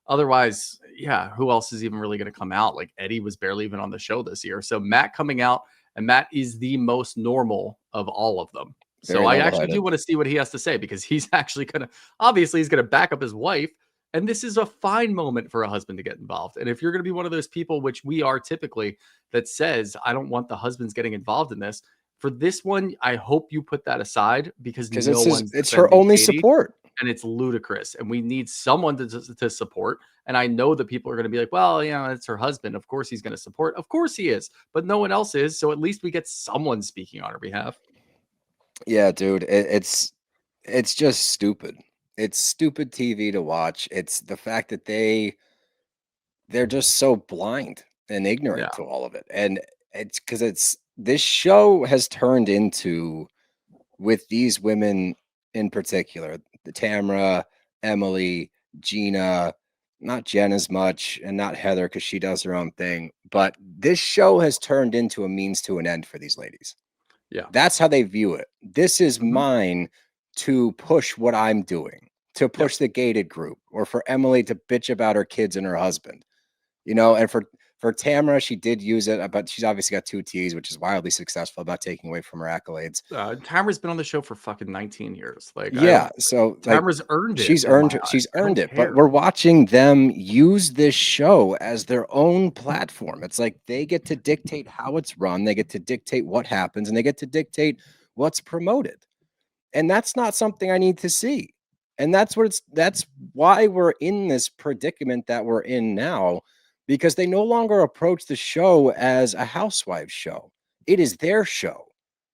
Speaker 2: Otherwise, yeah, who else is even really going to come out? Like Eddie was barely even on the show this year. So Matt coming out, and Matt is the most normal of all of them. So I actually do want to see what he has to say, because he's actually going to, obviously he's going to back up his wife. And this is a fine moment for a husband to get involved. And if you're going to be one of those people, which we are typically, that says, I don't want the husbands getting involved in this, for this one, I hope you put that aside, because
Speaker 1: it's her only support.
Speaker 2: And it's ludicrous, and we need someone to support. And I know that people are going to be like, well, you know, it's her husband. Of course he's going to support. Of course he is, but no one else is. So at least we get someone speaking on her behalf.
Speaker 1: Yeah, dude, it's just stupid. It's stupid TV to watch. It's the fact that they're just so blind and ignorant to all of it. And it's because this show has turned into, with these women in particular, the Tamra, Emily, Gina, not Jen as much, and not Heather because she does her own thing. But this show has turned into a means to an end for these ladies.
Speaker 2: Yeah.
Speaker 1: That's how they view it. This is mine to push what I'm doing, to push the gated group, or for Emily to bitch about her kids and her husband. You know, and for Tamra, she did use it, but she's obviously got 2 T's, which is wildly successful about taking away from her accolades.
Speaker 2: Tamra's been on the show for fucking 19 years. Like,
Speaker 1: yeah, so
Speaker 2: Tamra's earned it.
Speaker 1: She's earned it. But we're watching them use this show as their own platform. It's like they get to dictate how it's run, they get to dictate what happens, and they get to dictate what's promoted. And that's not something I need to see. And that's why we're in this predicament that we're in now. because they no longer approach the show as a housewives show. It is their show.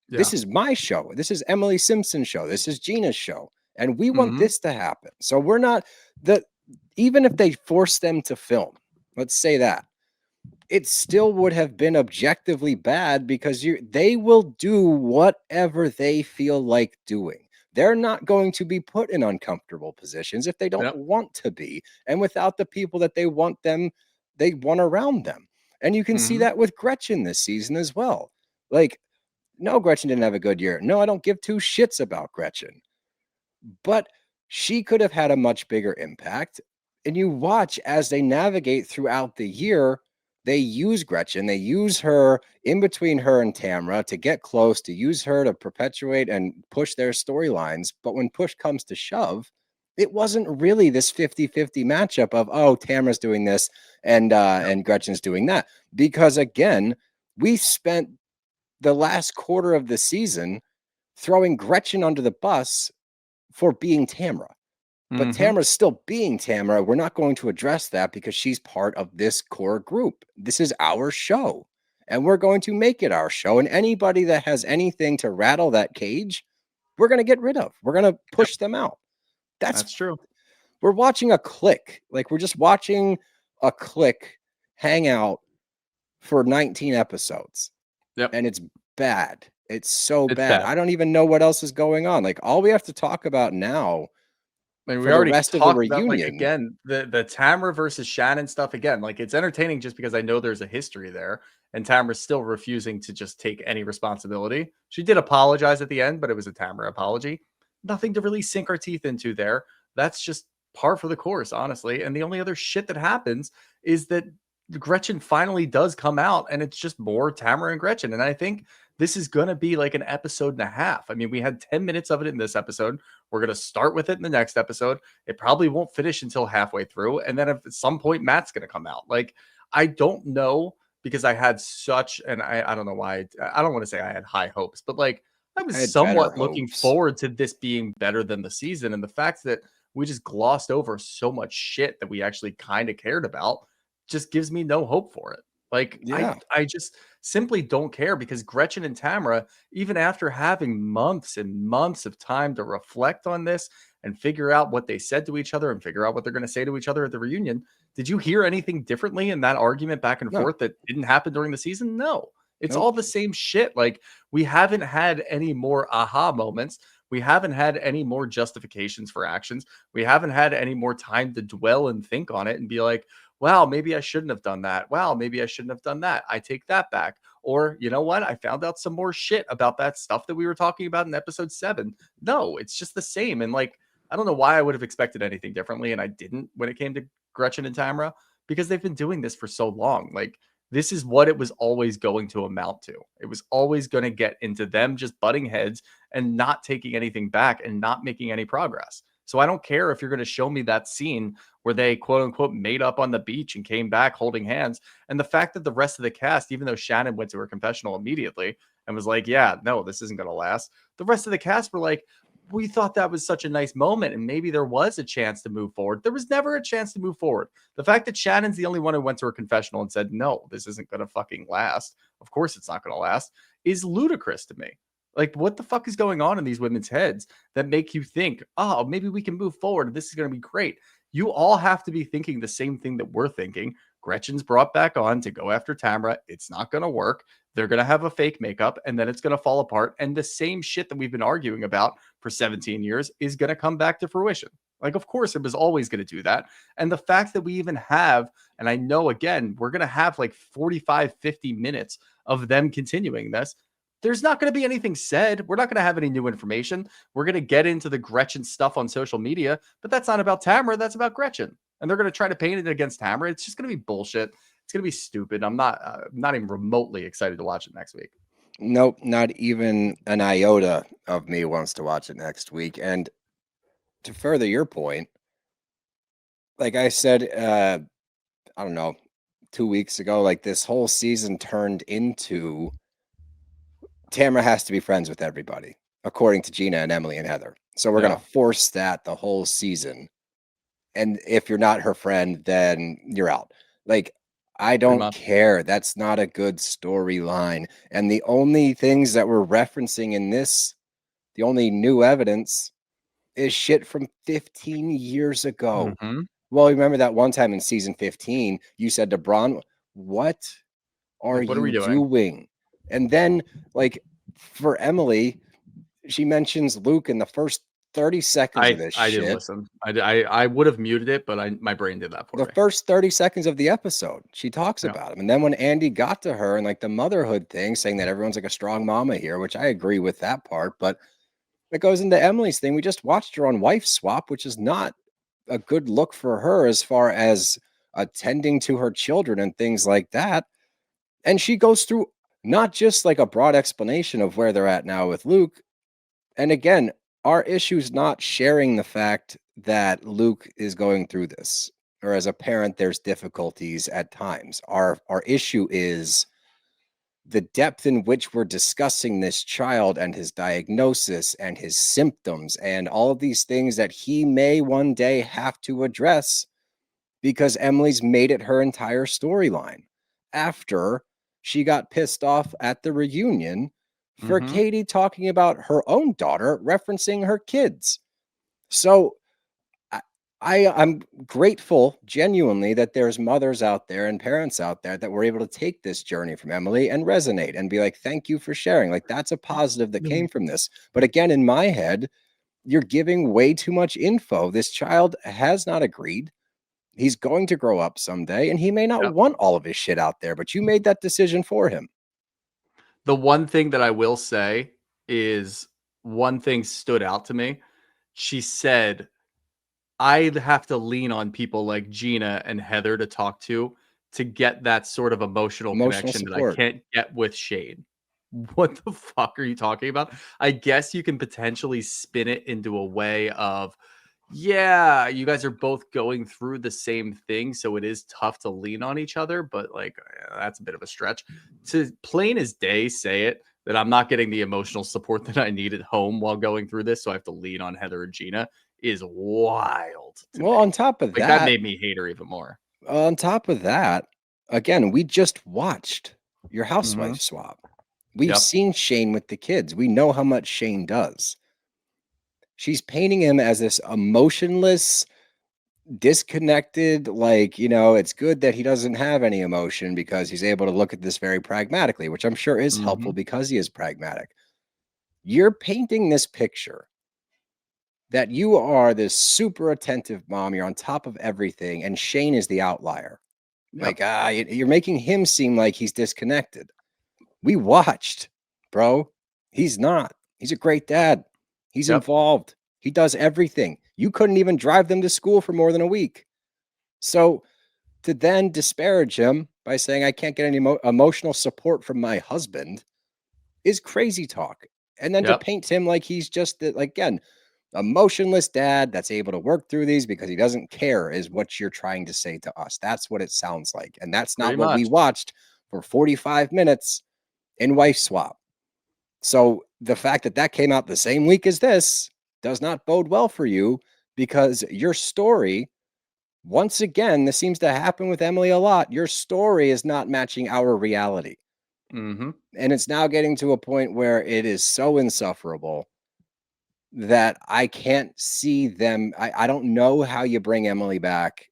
Speaker 1: This is my show. This is Emily Simpson's show. This is Gina's show. And we want this to happen. So we're not even if they force them to film, let's say that, it still would have been objectively bad because they will do whatever they feel like doing. They're not going to be put in uncomfortable positions if they don't want to be, and without the people that they want around them. And you can see that with Gretchen this season as well. Like, no, Gretchen didn't have a good year. No, I don't give two shits about Gretchen. But she could have had a much bigger impact. And you watch as they navigate throughout the year, they use Gretchen, they use her in between her and Tamra to get close, to use her to perpetuate and push their storylines. But when push comes to shove, it wasn't really this 50-50 matchup of, oh, Tamra's doing this and Gretchen's doing that. Because again, we spent the last quarter of the season throwing Gretchen under the bus for being Tamra. But Tamra's still being Tamra. We're not going to address that because she's part of this core group. This is our show, and we're going to make it our show. And anybody that has anything to rattle that cage, we're going to get rid of. We're going to push them out. That's
Speaker 2: true.
Speaker 1: We're watching a clique. Like, we're just watching a clique hang out for 19 episodes.
Speaker 2: Yep.
Speaker 1: And it's bad. It's so bad. I don't even know what else is going on. Like, all we have to talk about now,
Speaker 2: I mean, we already
Speaker 1: talked
Speaker 2: about, like, again, the Tamra versus Shannon stuff again. Like, it's entertaining just because I know there's a history there, and Tamra's still refusing to just take any responsibility. She did apologize at the end, but it was a Tamra apology. Nothing to really sink our teeth into there. That's just par for the course, honestly. And the only other shit that happens is that Gretchen finally does come out, and it's just more Tamra and Gretchen. And I think this is going to be like an episode and a half. I mean, we had 10 minutes of it in this episode. We're going to start with it in the next episode. It probably won't finish until halfway through. And then at some point, Matt's going to come out. Like, I don't know, because I had such, and I don't know why, I don't want to say I had high hopes, but like, I was somewhat looking forward to this being better than the season. And the fact that we just glossed over so much shit that we actually kind of cared about just gives me no hope for it. Like, I just simply don't care, because Gretchen and Tamra, even after having months and months of time to reflect on this and figure out what they said to each other and figure out what they're going to say to each other at the reunion, did you hear anything differently in that argument back and forth that didn't happen during the season? No, it's all the same shit. Like, we haven't had any more aha moments. We haven't had any more justifications for actions. We haven't had any more time to dwell and think on it and be like, wow, maybe I shouldn't have done that. Wow, maybe I shouldn't have done that. I take that back. Or, you know what? I found out some more shit about that stuff that we were talking about in episode 7. No, it's just the same. And like, I don't know why I would have expected anything differently. And I didn't when it came to Gretchen and Tamra, because they've been doing this for so long. Like, this is what it was always going to amount to. It was always going to get into them just butting heads and not taking anything back and not making any progress. So I don't care if you're going to show me that scene where they quote unquote made up on the beach and came back holding hands. And the fact that the rest of the cast, even though Shannon went to her confessional immediately and was like, yeah, no, this isn't going to last. The rest of the cast were like, we thought that was such a nice moment, and maybe there was a chance to move forward. There was never a chance to move forward. The fact that Shannon's the only one who went to her confessional and said, no, this isn't going to fucking last, of course it's not going to last, is ludicrous to me. Like, what the fuck is going on in these women's heads that make you think, oh, maybe we can move forward, this is going to be great? You all have to be thinking the same thing that we're thinking. Gretchen's brought back on to go after Tamra. It's not going to work. They're going to have a fake makeup, and then it's going to fall apart. And the same shit that we've been arguing about for 17 years is going to come back to fruition. Like, of course, it was always going to do that. And the fact that we even have, and I know, again, we're going to have like 45, 50 minutes of them continuing this. There's not going to be anything said. We're not going to have any new information. We're going to get into the Gretchen stuff on social media, but that's not about Tamra. That's about Gretchen. And they're going to try to paint it against Tamra. It's just going to be bullshit. It's going to be stupid. I'm not even remotely excited to watch it next week.
Speaker 1: Nope, not even an iota of me wants to watch it next week. And to further your point, like I said, I don't know, 2 weeks ago, like, this whole season turned into Tamra has to be friends with everybody, according to Gina and Emily and Heather. So we're going to force that the whole season. And if you're not her friend, then you're out. Like, I
Speaker 2: pretty
Speaker 1: don't
Speaker 2: much.
Speaker 1: care. That's not a good storyline. And the only things that we're referencing in this, the only new evidence is shit from 15 years ago.
Speaker 2: Mhm.
Speaker 1: Well, remember that one time in season 15, you said to Braun, "What are
Speaker 2: Like, what are we
Speaker 1: you
Speaker 2: doing?
Speaker 1: doing?" And then, like, for Emily, she mentions Luke in the first 30 seconds of this
Speaker 2: I didn't
Speaker 1: shit.
Speaker 2: listen. I would have muted it, but my brain did that for
Speaker 1: The
Speaker 2: me.
Speaker 1: first 30 seconds of the episode, she talks
Speaker 2: Yeah.
Speaker 1: about him. And then when Andy got to her and like the motherhood thing, saying that everyone's like a strong mama here, which I agree with that part, but it goes into Emily's thing. We just watched her on Wife Swap, which is not a good look for her as far as attending to her children and things like that. And she goes through not just like a broad explanation of where they're at now with Luke. And again, our issue's not sharing the fact that Luke is going through this, or as a parent, there's difficulties at times. Our issue is the depth in which we're discussing this child and his diagnosis and his symptoms and all of these things that he may one day have to address because Emily's made it her entire storyline after she got pissed off at the reunion for
Speaker 2: Mhm.
Speaker 1: Katie talking about her own daughter referencing her kids. So I, I'm grateful genuinely that there's mothers out there and parents out there that were able to take this journey from Emily and resonate and be like, thank you for sharing. Like, that's a positive that came from this. But again, in my head, you're giving way too much info. This child has not agreed. He's going to grow up someday and he may not
Speaker 2: Yep.
Speaker 1: want all of his shit out there, but you made that decision for him.
Speaker 2: The one thing that I will say is one thing stood out to me. She said, "I'd have to lean on people like Gina and Heather to get that sort of emotional
Speaker 1: Emotional
Speaker 2: connection that I
Speaker 1: support.
Speaker 2: can't get with Shane." What the fuck are you talking about? I guess you can potentially spin it into a way of, yeah, you guys are both going through the same thing, so it is tough to lean on each other, but like that's a bit of a stretch. To plain as day say it that I'm not getting the emotional support that I need at home while going through this, so I have to lean on Heather and Gina is wild to
Speaker 1: Well,
Speaker 2: me. Like that made me hate her even more.
Speaker 1: on top of that, again, we just watched your
Speaker 2: Mhm.
Speaker 1: housewife swap. We've
Speaker 2: Yep.
Speaker 1: seen Shane with the kids. We know how much Shane does. She's painting him as this emotionless, disconnected, like, it's good that he doesn't have any emotion because he's able to look at this very pragmatically, which I'm sure is helpful
Speaker 2: Mhm.
Speaker 1: because he is pragmatic. You're painting this picture that you are this super attentive mom, you're on top of everything, and Shane is the outlier. Like,
Speaker 2: Yep.
Speaker 1: you're making him seem like he's disconnected. We watched, bro. He's not. He's a great dad. He's
Speaker 2: Yep.
Speaker 1: involved. He does everything. You couldn't even drive them to school for more than a week. So to then disparage him by saying, I can't get any emotional support from my husband is crazy talk. And then to
Speaker 2: Yep.
Speaker 1: paint him like he's just, like, again, emotionless dad that's able to work through these because he doesn't care is what you're trying to say to us. That's what it sounds like. And that's not
Speaker 2: Pretty
Speaker 1: what we
Speaker 2: much.
Speaker 1: watched for 45 minutes in Wife Swap. So the fact that that came out the same week as this does not bode well for you because your story, once again, this seems to happen with Emily a lot. Your story is not matching our reality.
Speaker 2: Mhm.
Speaker 1: And it's now getting to a point where it is so insufferable that I can't see them. I don't know how you bring Emily back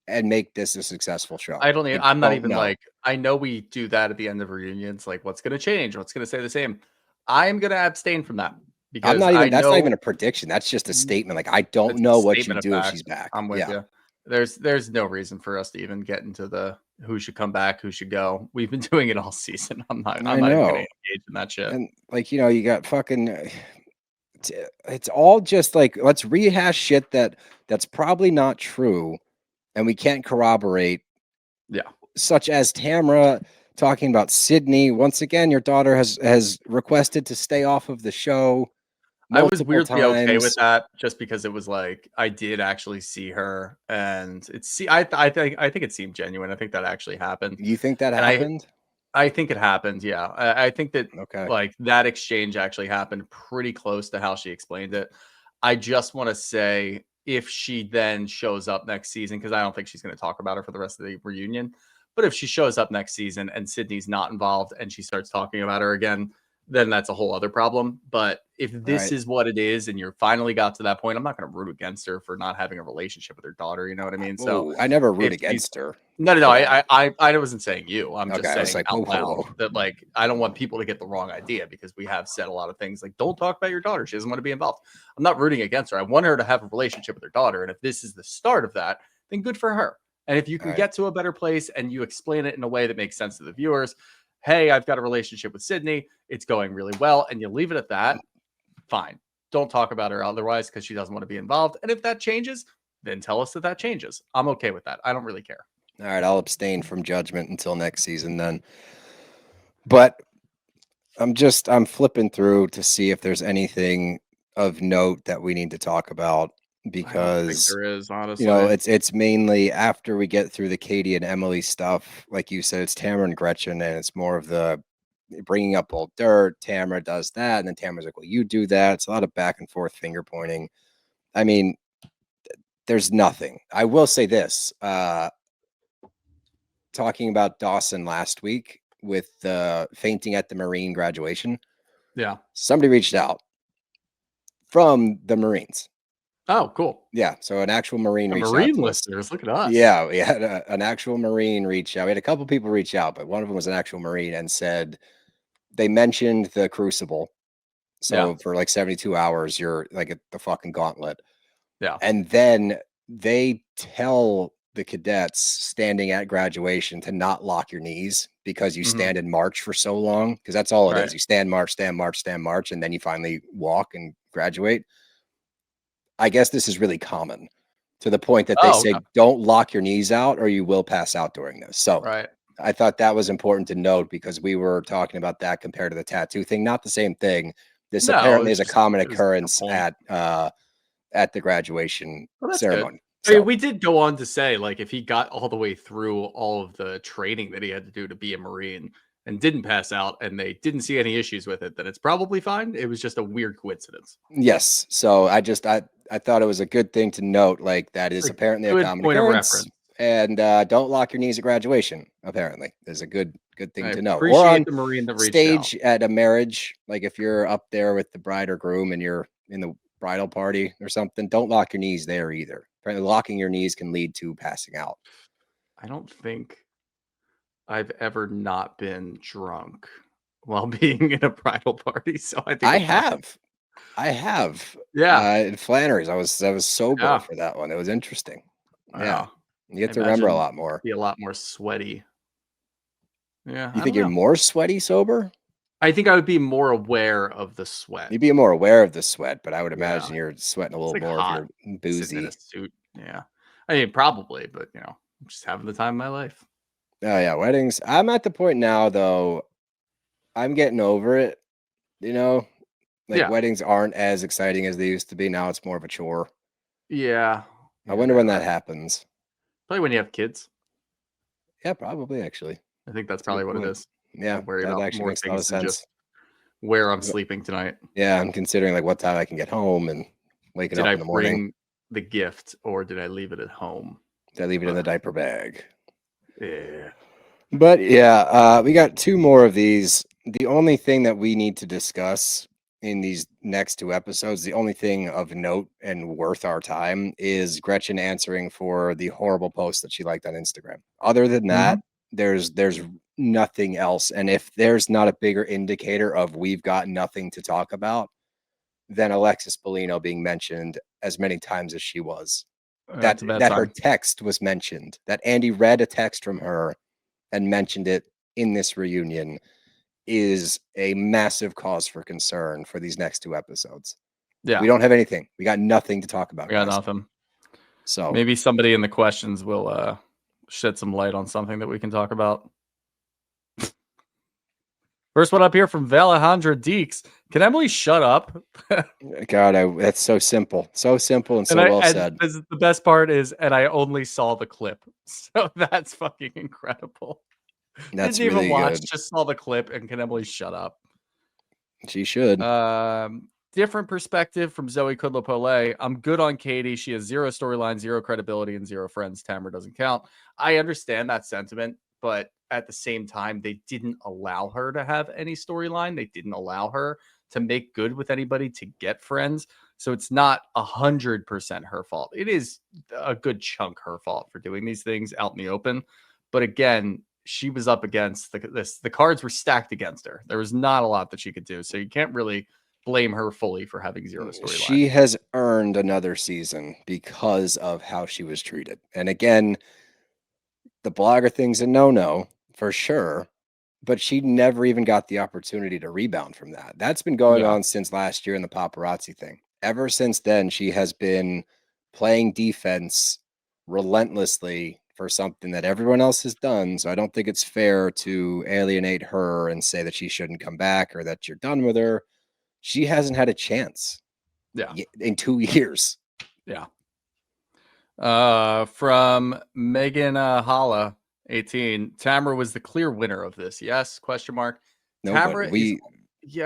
Speaker 1: and make this a successful show. I
Speaker 2: I'm not
Speaker 1: don't
Speaker 2: even
Speaker 1: know.
Speaker 2: like, I know we do that at the end of reunions. Like, what's going to change? What's going to stay the same? I'm going to abstain from that
Speaker 1: I'm
Speaker 2: because
Speaker 1: not
Speaker 2: I
Speaker 1: even, that's not even
Speaker 2: know
Speaker 1: a prediction. That's just a statement. Like, I don't
Speaker 2: it's a
Speaker 1: know what you
Speaker 2: statement of
Speaker 1: do if
Speaker 2: fact.
Speaker 1: she's back.
Speaker 2: I'm with
Speaker 1: Yeah.
Speaker 2: you. There's no reason for us to even get into the who should come back, who should go. We've been doing it all season.
Speaker 1: I
Speaker 2: I'm not even going to
Speaker 1: know.
Speaker 2: engage in that shit.
Speaker 1: And like, you got fucking it's all just like let's rehash shit that's probably not true and we can't corroborate,
Speaker 2: Yeah.
Speaker 1: such as Tamra talking about Sydney. Once again, your daughter has requested to stay off of the show
Speaker 2: I was
Speaker 1: multiple
Speaker 2: weirdly okay with
Speaker 1: times.
Speaker 2: that just because it was like I did actually see her and I think it seemed genuine. I think that actually happened.
Speaker 1: You think that
Speaker 2: And
Speaker 1: happened?
Speaker 2: I think it happened. Yeah. I think that
Speaker 1: Okay.
Speaker 2: like that exchange actually happened pretty close to how she explained it. I just want to say if she then shows up next season, because I don't think she's going to talk about her for the rest of the reunion. But if she shows up next season and Sydney's not involved and she starts talking about her again, then that's a whole other problem. But if this is what it is and you're finally got to that point, I'm not going to root against her for not having a relationship with her daughter. You know what I mean? So
Speaker 1: I never root against her.
Speaker 2: No. I wasn't saying you. I'm just saying
Speaker 1: like,
Speaker 2: out loud that like I don't want people to get the wrong idea because we have said a lot of things like don't talk about your daughter. She doesn't want to be involved. I'm not rooting against her. I want her to have a relationship with her daughter. And if this is the start of that, then good for her. And if you can get to a better place and you explain it in a way that makes sense to the viewers, hey, I've got a relationship with Sydney. It's going really well. And you leave it at that. Fine. Don't talk about her otherwise because she doesn't want to be involved. And if that changes, then tell us that changes. I'm okay with that. I don't really care.
Speaker 1: All right. I'll abstain from judgment until next season then. But I'm flipping through to see if there's anything of note that we need to talk about because
Speaker 2: there is, honestly.
Speaker 1: You know, it's mainly after we get through the Katie and Emily stuff. Like you said, it's Tamra and Gretchen, and it's more of the bringing up old dirt. Tamra does that, and then Tamra's like, well, you do that. It's a lot of back and forth finger pointing. I mean, there's nothing. I will say this. Talking about Dawson last week with fainting at the Marine graduation.
Speaker 2: Yeah.
Speaker 1: Somebody reached out from the Marines.
Speaker 2: Oh, cool.
Speaker 1: Yeah. So an actual Marine reached out.
Speaker 2: Marine listeners, look at us.
Speaker 1: Yeah. We had an actual Marine reach out. We had a couple people reach out, but one of them was an actual Marine and said they mentioned the Crucible. So for like 72 hours, you're like at the fucking gauntlet.
Speaker 2: Yeah.
Speaker 1: And then they tell the cadets standing at graduation to not lock your knees because you stand and march for so long. Because that's all it is. You stand, march, and then you finally walk and graduate. I guess this is really common to the point that they say, don't lock your knees out or you will pass out during this. So I thought that was important to note because we were talking about that compared to the tattoo thing. Not the same thing. This apparently is a common occurrence at the graduation ceremony.
Speaker 2: So. I mean, we did go on to say, like, if he got all the way through all of the training that he had to do to be a Marine and didn't pass out and they didn't see any issues with it, then it's probably fine. It was just a weird coincidence.
Speaker 1: Yes. So I thought it was a good thing to note, like that is apparently a common occurrence. And don't lock your knees at graduation, apparently. Is a good thing to know.
Speaker 2: Or on the Marine that
Speaker 1: stage at a marriage, like if you're up there with the bride or groom and you're in the bridal party or something, don't lock your knees there either. Apparently locking your knees can lead to passing out.
Speaker 2: I don't think I've ever not been drunk while being in a bridal party. So I think
Speaker 1: I have.
Speaker 2: Yeah.
Speaker 1: In Flannery's, I was sober for that one. It was interesting. Yeah. You get to remember a lot more.
Speaker 2: Be a lot more sweaty. Yeah.
Speaker 1: You think you're more sweaty sober?
Speaker 2: I think I would be more aware of the sweat.
Speaker 1: You'd be more aware of the sweat, but I would imagine you're sweating a little more if you're boozy.
Speaker 2: In a suit. Yeah. I mean, probably, but I'm just having the time of my life.
Speaker 1: Oh yeah, weddings. I'm at the point now though. I'm getting over it. Weddings aren't as exciting as they used to be. Now it's more of a chore.
Speaker 2: Yeah.
Speaker 1: I wonder when that happens.
Speaker 2: Probably when you have kids.
Speaker 1: Yeah, probably actually.
Speaker 2: I think that's probably what it is.
Speaker 1: Yeah, that actually makes a lot of sense.
Speaker 2: Where I'm sleeping tonight.
Speaker 1: Yeah, I'm considering like what time I can get home and waking up in the morning.
Speaker 2: Did I bring the gift or did I leave it at home?
Speaker 1: Did I leave it in the diaper bag?
Speaker 2: Yeah.
Speaker 1: But yeah, we got two more of these. The only thing that we need to discuss in these next two episodes, the only thing of note and worth our time is Gretchen answering for the horrible post that she liked on Instagram. Other than that, there's nothing else. And if there's not a bigger indicator of we've got nothing to talk about than Alexis Bellino being mentioned as many times as she was. That her text was mentioned, that Andy read a text from her and mentioned it in this reunion is a massive cause for concern for these next two episodes.
Speaker 2: Yeah.
Speaker 1: We don't have anything. We got nothing to talk about.
Speaker 2: We got nothing.
Speaker 1: So
Speaker 2: maybe somebody in the questions will shed some light on something that we can talk about. First one up here from Valejandra Deeks. Can Emily shut up?
Speaker 1: God, that's so simple. So simple and so well said.
Speaker 2: The best part is, and I only saw the clip. So that's fucking incredible.
Speaker 1: That's
Speaker 2: Didn't
Speaker 1: really
Speaker 2: even watch,
Speaker 1: good.
Speaker 2: Just saw the clip, and can Emily shut up?
Speaker 1: She should.
Speaker 2: Different perspective from Zoe Kudla-Polay. I'm good on Katie. She has zero storyline, zero credibility, and zero friends. Tamra doesn't count. I understand that sentiment, but at the same time, they didn't allow her to have any storyline. They didn't allow her to make good with anybody, to get friends. So it's not 100% her fault. It is a good chunk her fault for doing these things out in the open. But again, she was up against the cards were stacked against her. There was not a lot that she could do. So you can't really blame her fully for having zero storyline.
Speaker 1: She has earned another season because of how she was treated. And again, the blogger thing's a no-no for sure, but she never even got the opportunity to rebound from that. That's been going on since last year in the paparazzi thing. Ever since then, she has been playing defense relentlessly for something that everyone else has done. So I don't think it's fair to alienate her and say that she shouldn't come back or that you're done with her. She hasn't had a chance in 2 years.
Speaker 2: Yeah. From Megan Holla, 18. Tamra was the clear winner of this. Yes? Question mark. Tamra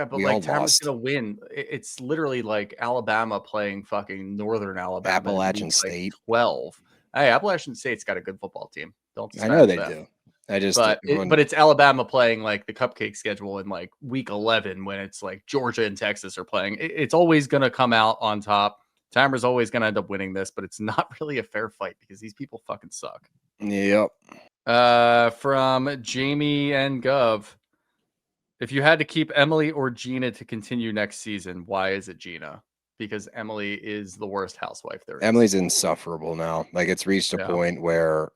Speaker 2: but like Tamra's gonna win. It's literally like Alabama playing fucking Northern Alabama.
Speaker 1: Appalachian State.
Speaker 2: 12. Hey, Appalachian State's got a good football team.
Speaker 1: I know they do.
Speaker 2: But it's Alabama playing like the cupcake schedule in like week 11 when it's like Georgia and Texas are playing. It's always gonna come out on top. Tamra's always gonna end up winning this, but it's not really a fair fight because these people fucking suck.
Speaker 1: Yep.
Speaker 2: From Jamie and Gov. If you had to keep Emily or Gina to continue next season, why is it Gina? Because Emily is the worst housewife there is.
Speaker 1: Emily's insufferable now. Like it's reached a point where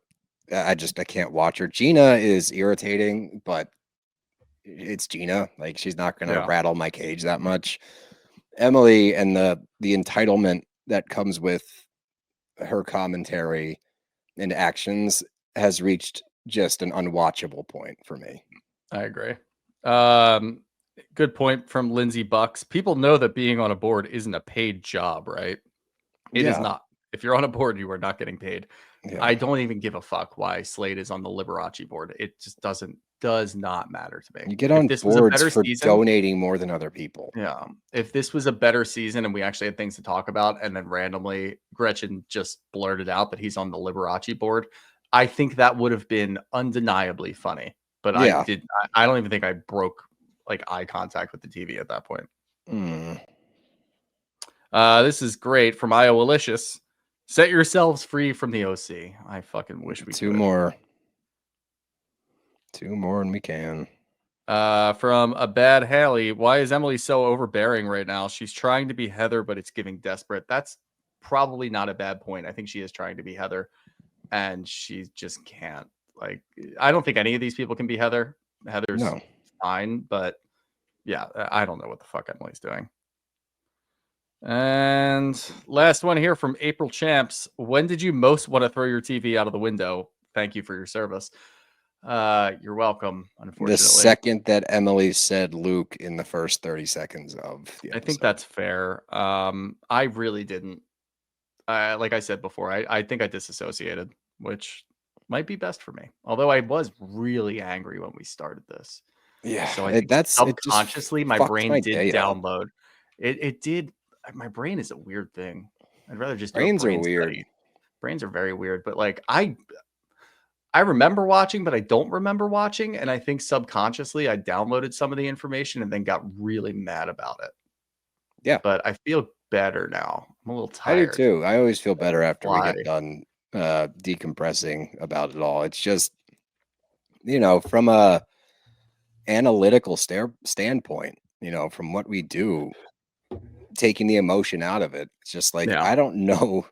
Speaker 1: I can't watch her. Gina is irritating, but it's Gina. Like she's not going to rattle my cage that much. Emily and the entitlement that comes with her commentary and actions has reached just an unwatchable point for me.
Speaker 2: I agree. Good point from Lindsay Bucks. People know that being on a board isn't a paid job, right? It is not. If you're on a board, you are not getting paid. Yeah. I don't even give a fuck why Slade is on the Liberace board. It just does not matter to me.
Speaker 1: You get on boards for donating more than other people.
Speaker 2: Yeah. If this was a better season and we actually had things to talk about, and then randomly Gretchen just blurted out that he's on the Liberace board, I think that would have been undeniably funny. But I don't even think I broke like eye contact with the TV at that point. This is great from Iowalicious. Set yourselves free from the OC. I fucking wish we could.
Speaker 1: Two more and we can.
Speaker 2: From a bad Haley. Why is Emily so overbearing right now? She's trying to be Heather, but it's giving desperate. That's probably not a bad point. I think she is trying to be Heather, and she just can't. Like, I don't think any of these people can be Heather. Heather's fine, but yeah, I don't know what the fuck Emily's doing. And last one here from April Champs. When did you most want to throw your TV out of the window? Thank you for your service. You're welcome. Unfortunately,
Speaker 1: the second that Emily said Luke in the first 30 seconds of the episode.
Speaker 2: I think that's fair. I really didn't. Like I said before, I think I disassociated, which might be best for me. Although I was really angry when we started this.
Speaker 1: Yeah.
Speaker 2: So I think subconsciously my brain did download. It did. My brain is a weird thing. I'd rather just
Speaker 1: brains are weird.
Speaker 2: Brains are very weird, but like I remember watching, but I don't remember watching, and I think subconsciously I downloaded some of the information and then got really mad about it.
Speaker 1: Yeah, but
Speaker 2: I feel better now. I'm a little tired.
Speaker 1: I do too. I always feel better after we get done decompressing about it all. It's just, from a analytical standpoint, from what we do, taking the emotion out of it, it's just like I don't know,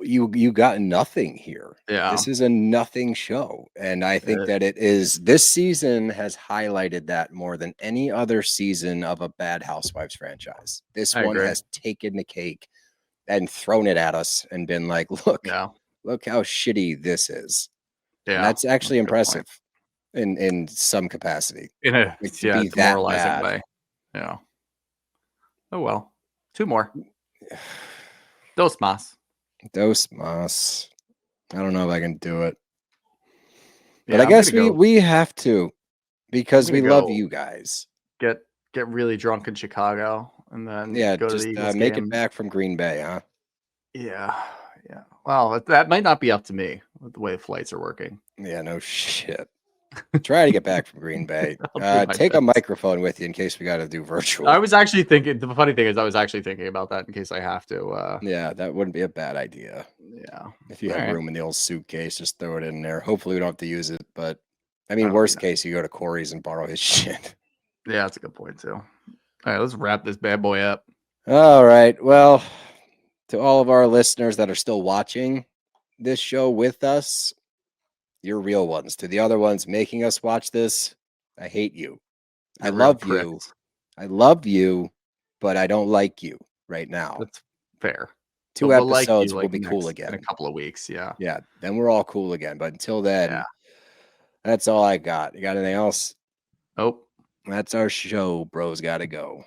Speaker 1: you got nothing here. This is a nothing show, and I think that this season has highlighted that more than any other season of a Bad Housewives franchise. This one has taken the cake and thrown it at us and been like, look how shitty this is. And that's actually impressive in some capacity,
Speaker 2: in a demoralizing way. Oh well, 2 more. Dos más.
Speaker 1: I don't know if I can do it, but I guess we have to, because we love you guys.
Speaker 2: Get really drunk in Chicago and then go
Speaker 1: just
Speaker 2: to the
Speaker 1: make it back from Green Bay, huh?
Speaker 2: Yeah. Well, that might not be up to me with the way flights are working.
Speaker 1: Yeah, no shit. Try to get back from Green Bay.
Speaker 2: I'll do my
Speaker 1: Take a
Speaker 2: best.
Speaker 1: microphone with you in case we got to do virtual.
Speaker 2: I was actually thinking. The funny thing is, I was actually thinking about that in case I have to.
Speaker 1: Yeah, that wouldn't be a bad idea.
Speaker 2: Yeah.
Speaker 1: If you
Speaker 2: All
Speaker 1: have
Speaker 2: right.
Speaker 1: room in the old suitcase, just throw it in there. Hopefully, we don't have to use it. But I mean,
Speaker 2: That would be
Speaker 1: worst
Speaker 2: nice.
Speaker 1: case, you go to Corey's and borrow his shit.
Speaker 2: Yeah, that's a good point too. All right, let's wrap this bad boy up.
Speaker 1: All right. Well, to all of our listeners that are still watching this show with us, you're real ones. To the other ones making us watch this, I hate you. I
Speaker 2: You're real
Speaker 1: love you.
Speaker 2: pricks.
Speaker 1: I love you, but I don't like you right now.
Speaker 2: That's fair.
Speaker 1: Two
Speaker 2: But we'll like you
Speaker 1: episodes, we'll
Speaker 2: like
Speaker 1: be cool
Speaker 2: in a
Speaker 1: again.
Speaker 2: couple of weeks. Yeah.
Speaker 1: Yeah, then we're all cool again. But until then,
Speaker 2: Yeah.
Speaker 1: that's all I got. You got anything else?
Speaker 2: Oh.
Speaker 1: That's our show. Bros gotta go.